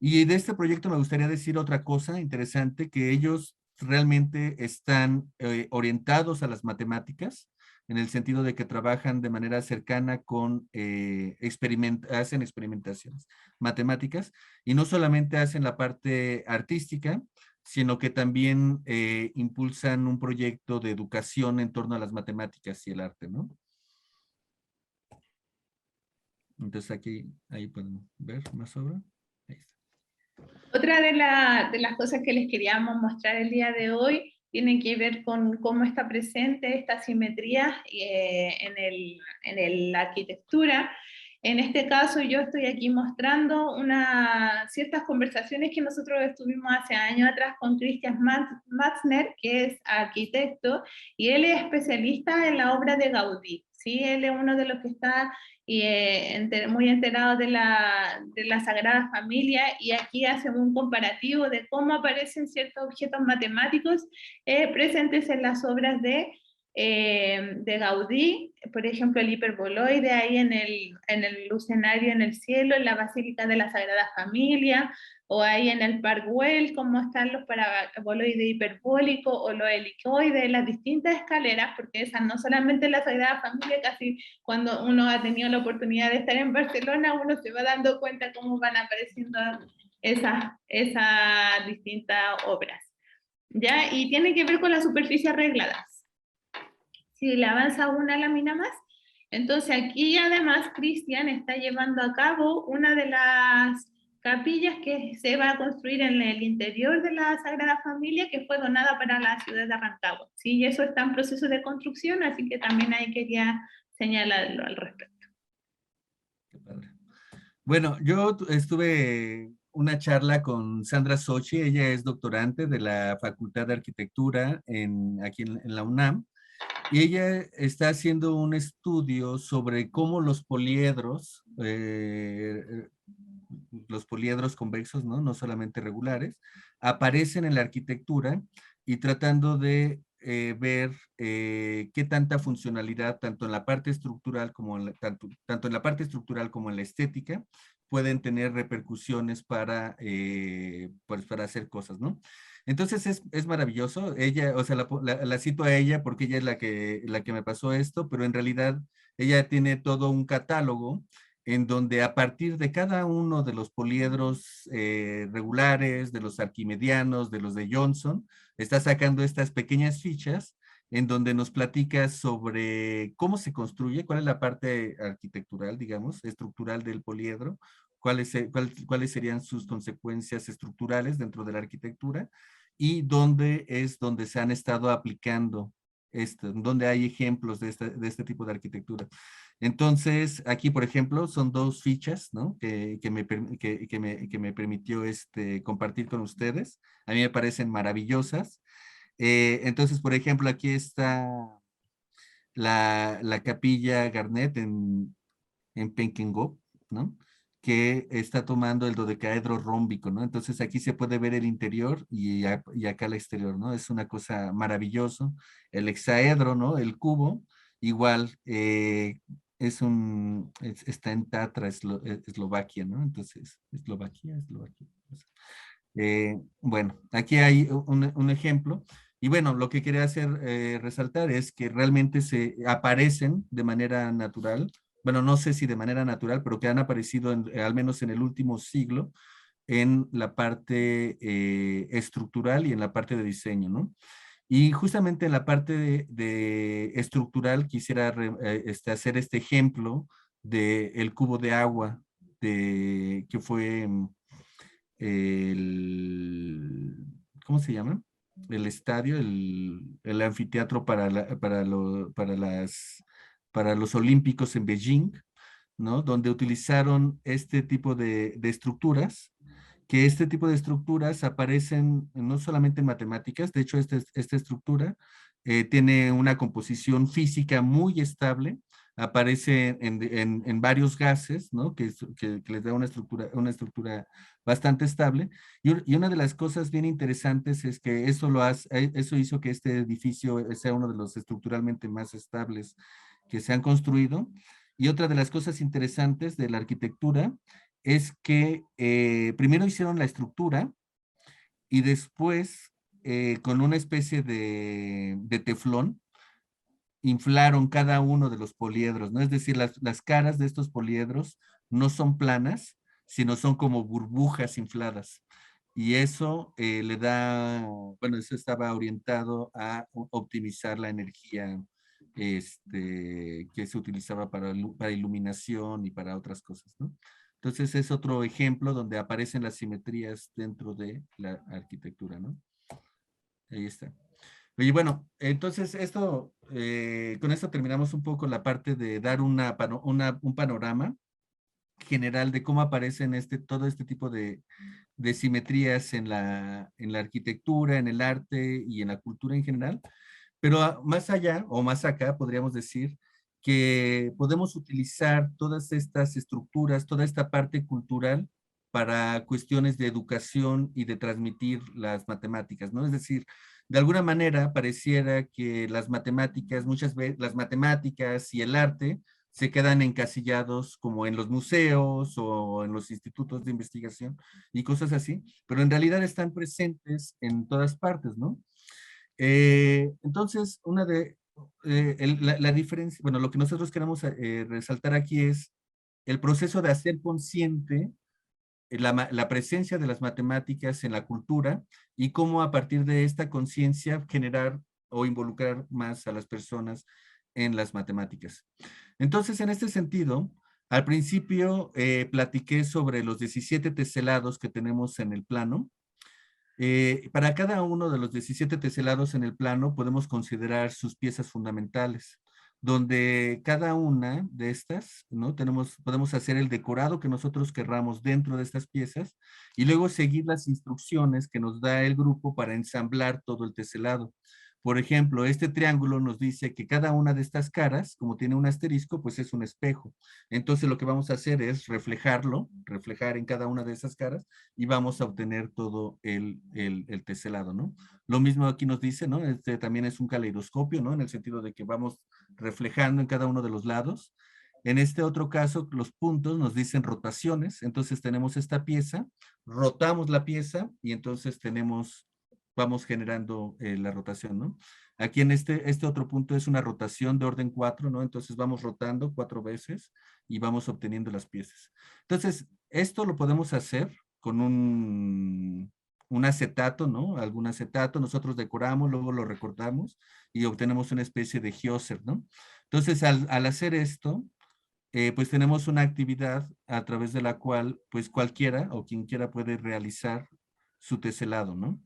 Y de este proyecto me gustaría decir otra cosa interesante, que ellos realmente están orientados a las matemáticas, en el sentido de que trabajan de manera cercana con, hacen experimentaciones matemáticas, y no solamente hacen la parte artística, sino que también impulsan un proyecto de educación en torno a las matemáticas y el arte, ¿no? Entonces aquí, ahí pueden ver más sobre. Ahí está. Otra de las cosas que les queríamos mostrar el día de hoy tiene que ver con cómo está presente esta simetría en la arquitectura. En este caso yo estoy aquí mostrando ciertas conversaciones que nosotros estuvimos hace años atrás con Christian Matzner, que es arquitecto, y él es especialista en la obra de Gaudí. ¿Sí? Él es uno de los que está muy enterado de la Sagrada Familia, y aquí hacemos un comparativo de cómo aparecen ciertos objetos matemáticos presentes en las obras de Gaudí, por ejemplo el hiperboloide ahí en el lucenario en el cielo, en la Basílica de la Sagrada Familia, o ahí en el Park Güell, como están los paraboloides hiperbólicos o los helicoides, las distintas escaleras, porque esas no solamente en la Sagrada Familia, casi cuando uno ha tenido la oportunidad de estar en Barcelona, uno se va dando cuenta cómo van apareciendo esas distintas obras. ¿Ya? Y tiene que ver con las superficies arregladas. Si le avanza una lámina más, entonces aquí además Cristian está llevando a cabo una de las capillas que se va a construir en el interior de la Sagrada Familia, que fue donada para la ciudad de Rancagua. Sí, y eso está en proceso de construcción, así que también ahí quería señalarlo al respecto. Qué padre. Bueno, yo estuve una charla con Sandra Sochi, ella es doctorante de la Facultad de Arquitectura aquí en la UNAM, y ella está haciendo un estudio sobre cómo los poliedros convexos, ¿no? No solamente regulares, aparecen en la arquitectura, y tratando de ver qué tanta funcionalidad, tanto en la parte estructural como tanto en la parte estructural como en la estética, pueden tener repercusiones pues para hacer cosas, ¿no? Entonces es maravilloso. Ella, o sea, la cito a ella porque ella es la que me pasó esto, pero en realidad ella tiene todo un catálogo en donde a partir de cada uno de los poliedros regulares, de los arquimedianos, de los de Johnson, está sacando estas pequeñas fichas en donde nos platica sobre cómo se construye, cuál es la parte arquitectural, digamos, estructural del poliedro, cuáles serían sus consecuencias estructurales dentro de la arquitectura, y dónde es donde se han estado aplicando donde hay ejemplos de este tipo de arquitectura. Entonces, aquí, por ejemplo, son dos fichas, ¿no? que me permitió compartir con ustedes. A mí me parecen maravillosas. Entonces, por ejemplo, aquí está la capilla Garnet en Penkengop, ¿no? Que está tomando el dodecaedro rómbico, ¿no? Entonces aquí se puede ver el interior y acá el exterior, ¿no? Es una cosa maravilloso. El hexaedro, ¿no? El cubo, igual está en Tatra, Eslovaquia, ¿no? Entonces, Eslovaquia. Bueno, aquí hay un ejemplo. Y bueno, lo que quería hacer resaltar es que realmente se aparecen de manera natural bueno, no sé si de manera natural, pero que han aparecido al menos en el último siglo en la parte estructural y en la parte de diseño, ¿no? Y justamente en la parte de estructural quisiera hacer este ejemplo del cubo de agua que fue el, ¿cómo se llama? El estadio, el anfiteatro para los Olímpicos en Beijing, ¿no? Donde utilizaron este tipo de estructuras, que este tipo de estructuras aparecen no solamente en matemáticas, de hecho esta estructura tiene una composición física muy estable, aparece en varios gases, ¿no? Que les da una estructura bastante estable. Y una de las cosas bien interesantes es que eso hizo que este edificio sea uno de los estructuralmente más estables que se han construido. Y otra de las cosas interesantes de la arquitectura es que primero hicieron la estructura y después, con una especie de teflón, inflaron cada uno de los poliedros, ¿no? Es decir, las caras de estos poliedros no son planas, sino son como burbujas infladas. Y eso le da, bueno, eso estaba orientado a optimizar la energía que se utilizaba para iluminación y para otras cosas, ¿no? Entonces es otro ejemplo donde aparecen las simetrías dentro de la arquitectura, ¿no? Ahí está. Oye, bueno, entonces con esto terminamos un poco la parte de dar un panorama general de cómo aparecen todo este tipo de simetrías en la arquitectura, en el arte y en la cultura en general. Pero más allá o más acá, podríamos decir que podemos utilizar todas estas estructuras, toda esta parte cultural para cuestiones de educación y de transmitir las matemáticas, ¿no? Es decir, de alguna manera pareciera que las matemáticas, muchas veces las matemáticas y el arte se quedan encasillados como en los museos o en los institutos de investigación y cosas así, pero en realidad están presentes en todas partes, ¿no? Entonces, la diferencia, bueno, lo que nosotros queremos resaltar aquí es el proceso de hacer consciente la presencia de las matemáticas en la cultura y cómo a partir de esta conciencia generar o involucrar más a las personas en las matemáticas. Entonces, en este sentido, al principio platiqué sobre los 17 teselados que tenemos en el plano. Para cada uno de los 17 teselados en el plano podemos considerar sus piezas fundamentales, donde cada una de estas, ¿no? Podemos hacer el decorado que nosotros querramos dentro de estas piezas y luego seguir las instrucciones que nos da el grupo para ensamblar todo el teselado. Por ejemplo, este triángulo nos dice que cada una de estas caras, como tiene un asterisco, pues es un espejo. Entonces lo que vamos a hacer es reflejar en cada una de esas caras y vamos a obtener todo el teselado, ¿no? Lo mismo aquí nos dice, ¿no? Este también es un caleidoscopio, ¿no? En el sentido de que vamos reflejando en cada uno de los lados. En este otro caso, los puntos nos dicen rotaciones, entonces tenemos esta pieza, rotamos la pieza y entonces vamos generando la rotación, ¿no? Aquí en este otro punto es una rotación de orden 4, ¿no? Entonces vamos rotando 4 veces y vamos obteniendo las piezas. Entonces, esto lo podemos hacer con un acetato, ¿no? Algún acetato, nosotros decoramos, luego lo recortamos y obtenemos una especie de geoser, ¿no? Entonces, al hacer esto, pues tenemos una actividad a través de la cual, pues cualquiera o quien quiera puede realizar su teselado, ¿no?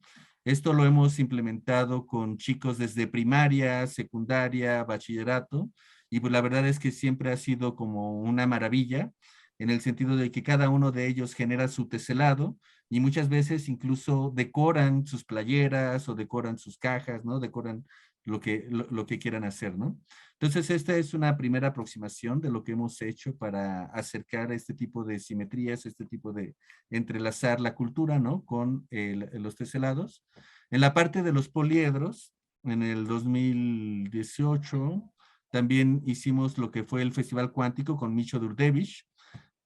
Esto lo hemos implementado con chicos desde primaria, secundaria, bachillerato, y pues la verdad es que siempre ha sido como una maravilla, en el sentido de que cada uno de ellos genera su teselado y muchas veces incluso decoran sus playeras o decoran sus cajas, ¿no? Decoran lo que quieran hacer, ¿no? Entonces, esta es una primera aproximación de lo que hemos hecho para acercar este tipo de simetrías, este tipo de entrelazar la cultura, ¿no? Con los teselados. En la parte de los poliedros, en el 2018, también hicimos lo que fue el Festival Cuántico con Micho Durdevich,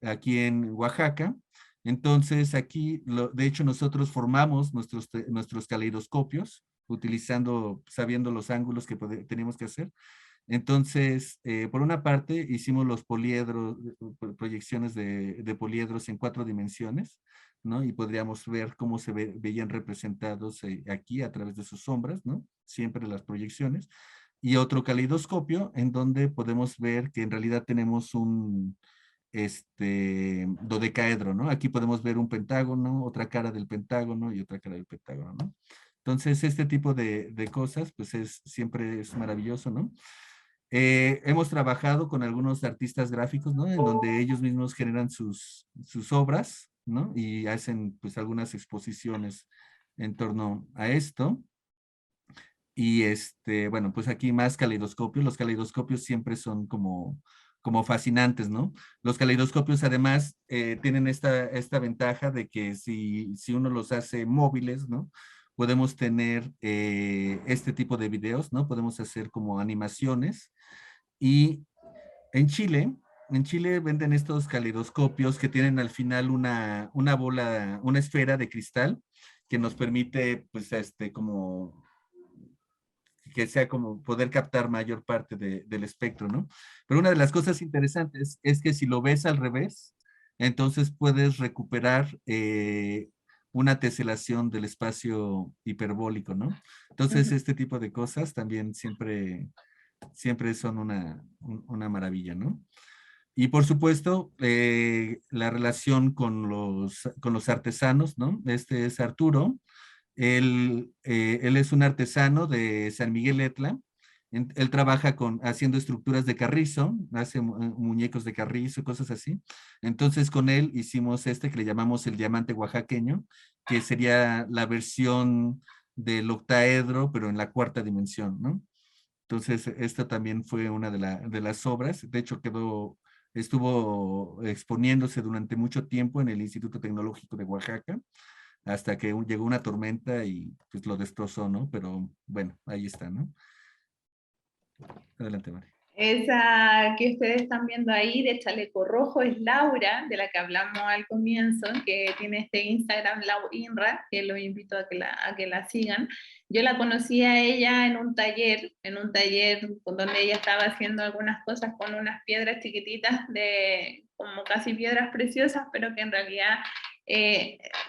aquí en Oaxaca. Entonces, aquí, de hecho, nosotros formamos nuestros caleidoscopios, sabiendo los ángulos que teníamos que hacer. Entonces, por una parte, hicimos los poliedros, proyecciones de poliedros en 4 dimensiones, ¿no? Y podríamos ver cómo se veían representados aquí a través de sus sombras, ¿no? Siempre las proyecciones. Y otro caleidoscopio en donde podemos ver que en realidad tenemos un dodecaedro, ¿no? Aquí podemos ver un pentágono, otra cara del pentágono y otra cara del pentágono, ¿no? Entonces, este tipo de cosas, pues siempre es maravilloso, ¿no? Hemos trabajado con algunos artistas gráficos, ¿no? En donde ellos mismos generan sus obras, ¿no? Y hacen, pues, algunas exposiciones en torno a esto. Y bueno, pues aquí más caleidoscopios. Los caleidoscopios siempre son como fascinantes, ¿no? Los caleidoscopios además tienen esta ventaja de que si uno los hace móviles, ¿no? Podemos tener este tipo de videos, ¿no? Podemos hacer como animaciones. Y en Chile venden estos caleidoscopios que tienen al final una bola, una esfera de cristal que nos permite, pues, como que sea como poder captar mayor parte del espectro, ¿no? Pero una de las cosas interesantes es que si lo ves al revés, entonces puedes recuperar una teselación del espacio hiperbólico, ¿no? Entonces, este tipo de cosas también siempre son una maravilla, ¿no? Y por supuesto, la relación con los artesanos, ¿no? Este es Arturo. Él es un artesano de San Miguel Etla. Él trabaja haciendo estructuras de carrizo, hace muñecos de carrizo, cosas así. Entonces con él hicimos que le llamamos el diamante oaxaqueño, que sería la versión del octaedro, pero en la 4ª dimensión, ¿no? Entonces esta también fue una de las obras. De hecho estuvo exponiéndose durante mucho tiempo en el Instituto Tecnológico de Oaxaca hasta que llegó una tormenta y pues lo destrozó, ¿no? Pero bueno, ahí está, ¿no? Adelante, Mari. Esa que ustedes están viendo ahí de chaleco rojo es Laura, de la que hablamos al comienzo, que tiene este Instagram Laurinra, que los invito a que la sigan. Yo la conocí a ella en un taller donde ella estaba haciendo algunas cosas con unas piedras chiquititas, como casi piedras preciosas, pero que en realidad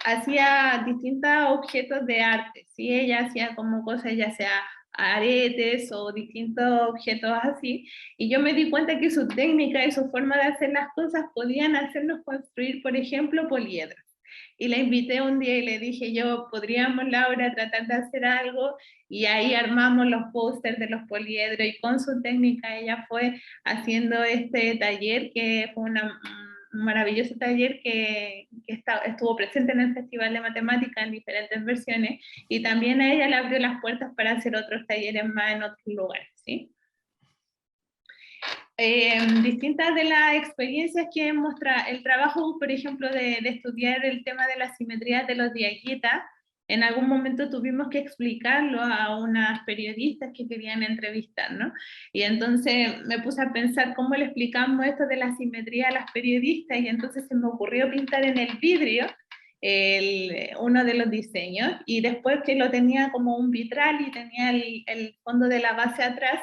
hacía distintos objetos de arte, ¿sí? Ella hacía como cosas, ya sea aretes o distintos objetos así, y yo me di cuenta que su técnica y su forma de hacer las cosas podían hacernos construir, por ejemplo, poliedros. Y la invité un día y le dije yo, podríamos, Laura, tratar de hacer algo, y ahí armamos los pósters de los poliedros, y con su técnica ella fue haciendo este taller, que fue un maravilloso taller que estuvo presente en el Festival de Matemáticas en diferentes versiones, y también a ella le abrió las puertas para hacer otros talleres más en otros lugares, ¿sí? Distintas de las experiencias que muestra el trabajo, por ejemplo, de estudiar el tema de la simetría de los diaguitas. En algún momento tuvimos que explicarlo a unas periodistas que querían entrevistar, ¿no? Y entonces me puse a pensar cómo le explicamos esto de la simetría a las periodistas, y entonces se me ocurrió pintar en el vidrio uno de los diseños, y después que lo tenía como un vitral y tenía el fondo de la base atrás,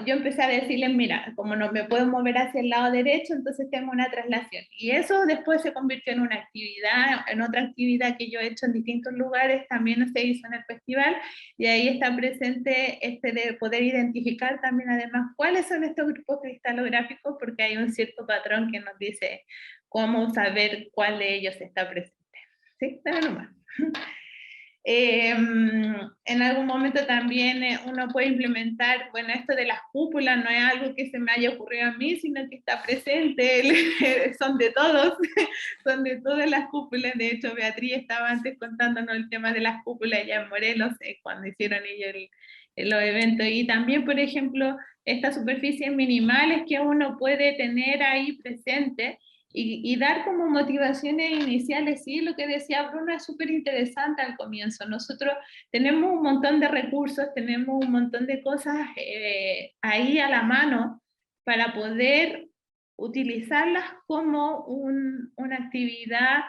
yo empecé a decirles, mira, como no me puedo mover hacia el lado derecho, entonces tengo una traslación. Y eso después se convirtió en una actividad, en otra actividad que yo he hecho en distintos lugares, también se hizo en el festival, y ahí está presente de poder identificar también además cuáles son estos grupos cristalográficos, porque hay un cierto patrón que nos dice cómo saber cuál de ellos está presente. ¿Sí? Dale nomás. En algún momento también uno puede implementar, bueno, esto de las cúpulas no es algo que se me haya ocurrido a mí, sino que está presente, son de todos, son de todas las cúpulas. De hecho, Beatriz estaba antes contándonos el tema de las cúpulas ya en Morelos, cuando hicieron ellos los eventos. Y también, por ejemplo, estas superficies minimales que uno puede tener ahí presente, y dar como motivaciones iniciales. Sí, lo que decía Bruno es súper interesante al comienzo. Nosotros tenemos un montón de recursos, tenemos un montón de cosas ahí a la mano para poder utilizarlas como una actividad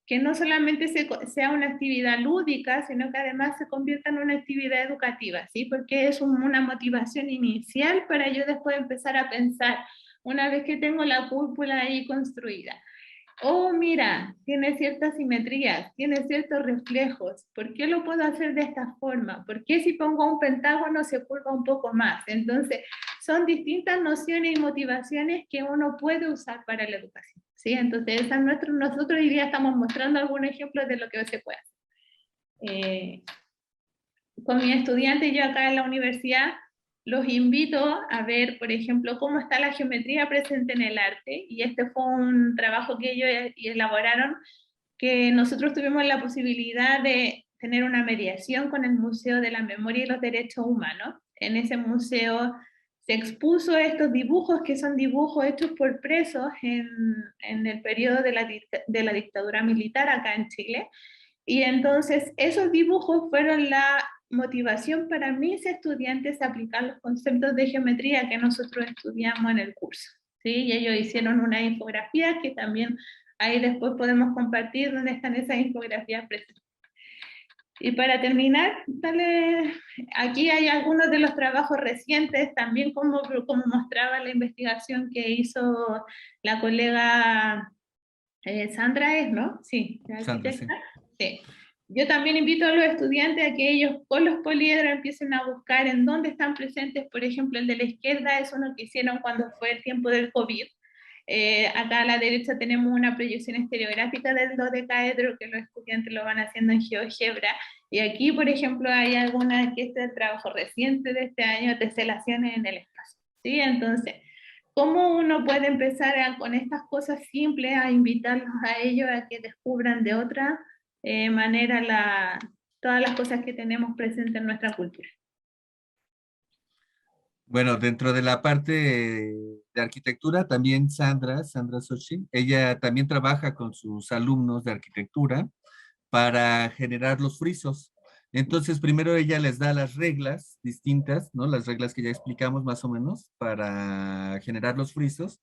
que no solamente sea una actividad lúdica, sino que además se convierta en una actividad educativa, ¿sí? Porque es una motivación inicial para yo después empezar a pensar, una vez que tengo la cúpula ahí construida. Oh, mira, tiene ciertas simetrías, tiene ciertos reflejos. ¿Por qué lo puedo hacer de esta forma? ¿Por qué si pongo un pentágono se curva un poco más? Entonces, son distintas nociones y motivaciones que uno puede usar para la educación, ¿sí? Entonces, nosotros hoy día estamos mostrando algunos ejemplos de lo que se puede hacer. Con mis estudiantes, yo acá en la universidad, los invito a ver, por ejemplo, cómo está la geometría presente en el arte, y este fue un trabajo que ellos elaboraron, que nosotros tuvimos la posibilidad de tener una mediación con el Museo de la Memoria y los Derechos Humanos. En ese museo se expuso estos dibujos, que son dibujos hechos por presos en el periodo de la dictadura militar acá en Chile, y entonces esos dibujos fueron la motivación para mis estudiantes a aplicar los conceptos de geometría que nosotros estudiamos en el curso, ¿sí? Y ellos hicieron una infografía que también ahí después podemos compartir dónde están esas infografías presentes. Y para terminar, aquí hay algunos de los trabajos recientes, también como mostraba la investigación que hizo la colega Sandra, ¿no? Sí, la Sandra, arquitecta. sí. Sí. Yo también invito a los estudiantes a que ellos con los poliedros empiecen a buscar en dónde están presentes. Por ejemplo, el de la izquierda es uno que hicieron cuando fue el tiempo del COVID. Acá a la derecha tenemos una proyección estereográfica del dodecaedro que los estudiantes lo van haciendo en GeoGebra. Y aquí, por ejemplo, hay algunas, que este es el trabajo reciente de este año, teselaciones en el espacio, ¿sí? Entonces, ¿cómo uno puede empezar con estas cosas simples a invitarlos a ellos a que descubran de otra manera todas las cosas que tenemos presentes en nuestra cultura? Bueno, dentro de la parte de arquitectura, también Sandra Sochi, ella también trabaja con sus alumnos de arquitectura para generar los frisos. Entonces, primero ella les da las reglas distintas, ¿no? Las reglas que ya explicamos más o menos para generar los frisos,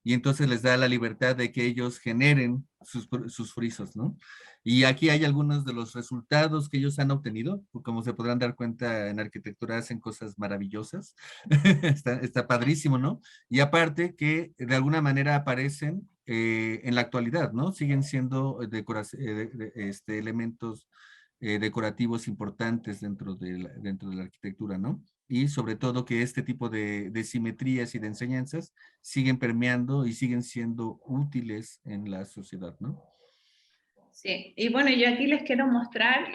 y entonces les da la libertad de que ellos generen sus frisos, ¿no? Y aquí hay algunos de los resultados que ellos han obtenido. Como se podrán dar cuenta, en arquitectura hacen cosas maravillosas. Está padrísimo, ¿no? Y aparte que de alguna manera aparecen en la actualidad, ¿no? Siguen siendo elementos decorativos importantes dentro de la arquitectura, ¿no? Y sobre todo que este tipo de simetrías y de enseñanzas siguen permeando y siguen siendo útiles en la sociedad, ¿no? Sí, y bueno, yo aquí les quiero mostrar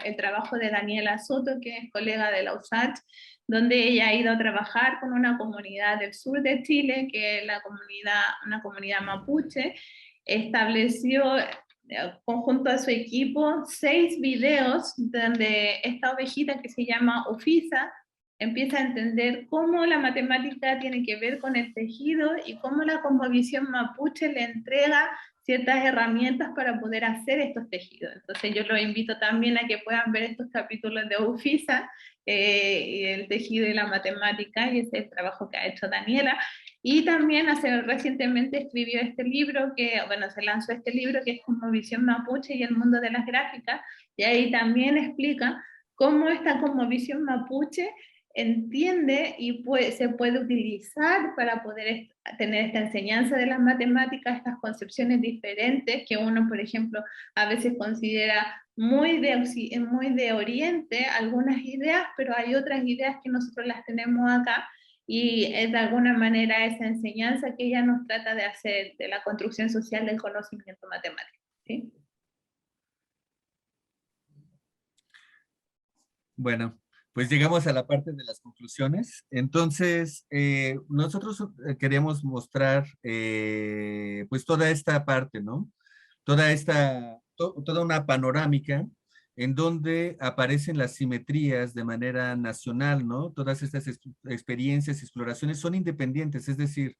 el trabajo de Daniela Soto, que es colega de la USACH, donde ella ha ido a trabajar con una comunidad del sur de Chile, que es una comunidad mapuche. Estableció, conjunto a su equipo, 6 videos donde esta ovejita que se llama Ufisa empieza a entender cómo la matemática tiene que ver con el tejido y cómo la cosmovisión mapuche le entrega ciertas herramientas para poder hacer estos tejidos. Entonces yo los invito también a que puedan ver estos capítulos de UFISA, y el tejido y la matemática, y ese es el trabajo que ha hecho Daniela. Y también recientemente escribió este libro, se lanzó este libro que es Cosmovisión Mapuche y el mundo de las gráficas, y ahí también explica cómo esta cosmovisión mapuche entiende y se puede utilizar para poder tener esta enseñanza de las matemáticas, estas concepciones diferentes que uno, por ejemplo, a veces considera muy de Oriente algunas ideas, pero hay otras ideas que nosotros las tenemos acá, y es de alguna manera esa enseñanza que ella nos trata de hacer de la construcción social del conocimiento matemático, ¿sí? Bueno, pues llegamos a la parte de las conclusiones. Entonces, nosotros queremos mostrar pues toda esta parte, ¿no? Toda una panorámica en donde aparecen las simetrías de manera nacional, ¿no? Todas estas experiencias y exploraciones son independientes, es decir,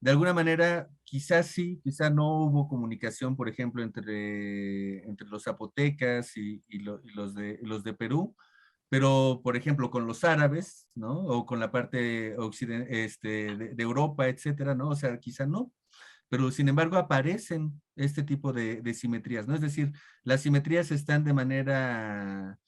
de alguna manera, quizás sí, quizás no hubo comunicación, por ejemplo, entre los zapotecas y los de Perú, pero por ejemplo con los árabes, ¿no? O con la parte de Europa, etcétera, ¿no? O sea, quizá no, pero sin embargo aparecen este tipo de simetrías, ¿no? Es decir, las simetrías están de manera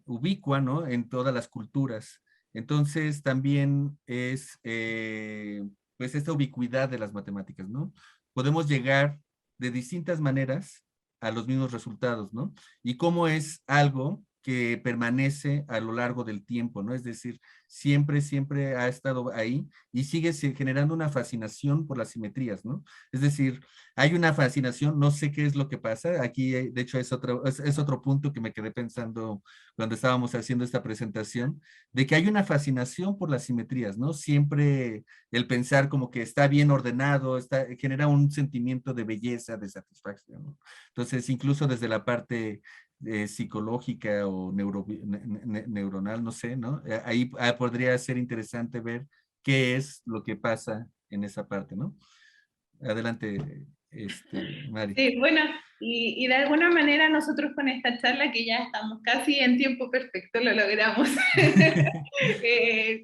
ubicua, ¿no? En todas las culturas. Entonces también es, pues, esta ubicuidad de las matemáticas, ¿no? Podemos llegar de distintas maneras a los mismos resultados, ¿no? Y cómo es algo que permanece a lo largo del tiempo, ¿no? Es decir, siempre ha estado ahí y sigue generando una fascinación por las simetrías, ¿no? Es decir, hay una fascinación, no sé qué es lo que pasa. Aquí, de hecho, es otro punto que me quedé pensando cuando estábamos haciendo esta presentación, de que hay una fascinación por las simetrías, ¿no? Siempre el pensar como que está bien ordenado, genera un sentimiento de belleza, de satisfacción, ¿no? Entonces, incluso desde la parte psicológica o neuronal, no sé, ¿no? Ahí podría ser interesante ver qué es lo que pasa en esa parte, ¿no? Adelante, Mari. Sí, bueno, y de alguna manera nosotros con esta charla, que ya estamos casi en tiempo perfecto, lo logramos.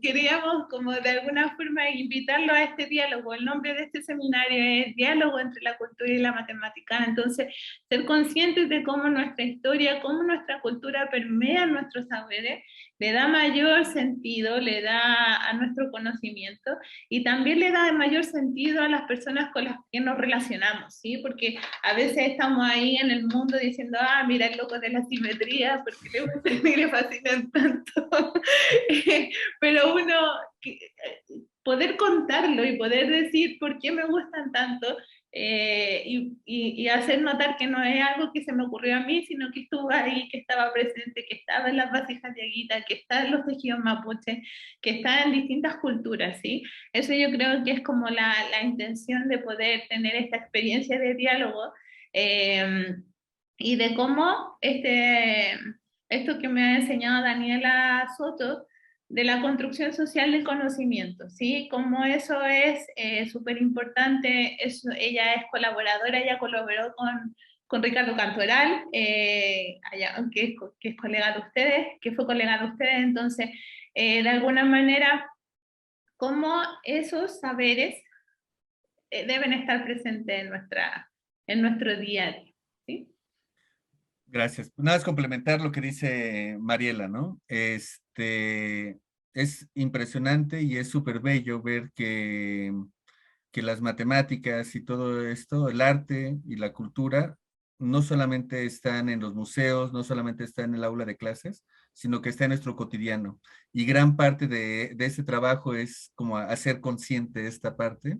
Queríamos como de alguna forma invitarlo a este diálogo. El nombre de este seminario es Diálogo entre la cultura y la matemática. Entonces, ser conscientes de cómo nuestra historia, cómo nuestra cultura permea nuestros saberes, le da mayor sentido, le da a nuestro conocimiento y también le da mayor sentido a las personas con las que nos relacionamos, ¿sí? Porque a veces estamos ahí en el mundo diciendo, ah, mira el loco de la simetría, porque le gustan y le fascinan tanto. Pero uno, poder contarlo y poder decir por qué me gustan tanto, y hacer notar que no es algo que se me ocurrió a mí, sino que estuvo ahí, que estaba presente, que estaba en las vasijas de Aguita, que está en los tejidos mapuche, que está en distintas culturas, ¿sí? Eso yo creo que es como la intención de poder tener esta experiencia de diálogo, y de cómo esto que me ha enseñado Daniela Soto, de la construcción social del conocimiento, ¿sí? Como eso es súper importante. Ella es colaboradora, ella colaboró con Ricardo Cantoral, que es colega de ustedes, que fue colega de ustedes. Entonces, de alguna manera, cómo esos saberes deben estar presentes en nuestro día a día, ¿sí? Gracias. Nada más complementar lo que dice Mariela, ¿no? Es impresionante y es súper bello ver que las matemáticas y todo esto, el arte y la cultura, no solamente están en los museos, no solamente están en el aula de clases, sino que está en nuestro cotidiano. Y gran parte de ese trabajo es como hacer consciente esta parte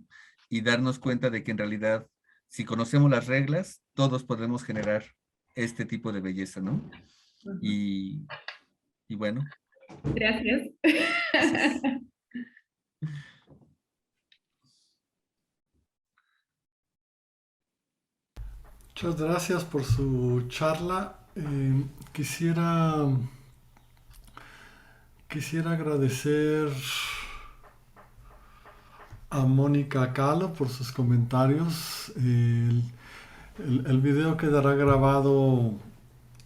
y darnos cuenta de que en realidad, si conocemos las reglas, todos podemos generar este tipo de belleza, ¿no? Y, y bueno. Gracias. Gracias. Muchas gracias por su charla. Quisiera agradecer a Mónica Calo por sus comentarios. El video quedará grabado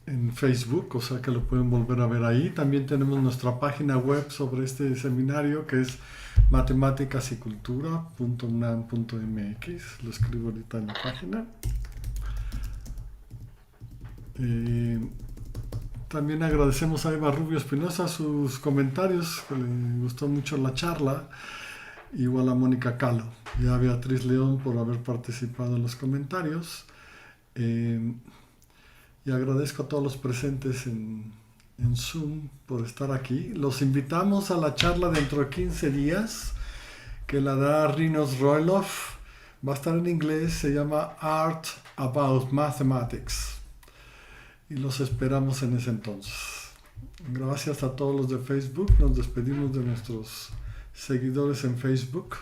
en Facebook, o sea que lo pueden volver a ver ahí. También tenemos nuestra página web sobre este seminario, que es matemáticasycultura.unam.mx. Lo escribo ahorita en la página. También agradecemos a Eva Rubio Espinosa sus comentarios, que le gustó mucho la charla, igual a Mónica Calo y a Beatriz León por haber participado en los comentarios. Y agradezco a todos los presentes en Zoom por estar aquí. Los invitamos a la charla dentro de 15 días, que la da Rinos Roelof. Va a estar en inglés, se llama Art About Mathematics. Y los esperamos en ese entonces. Gracias a todos los de Facebook. Nos despedimos de nuestros seguidores en Facebook.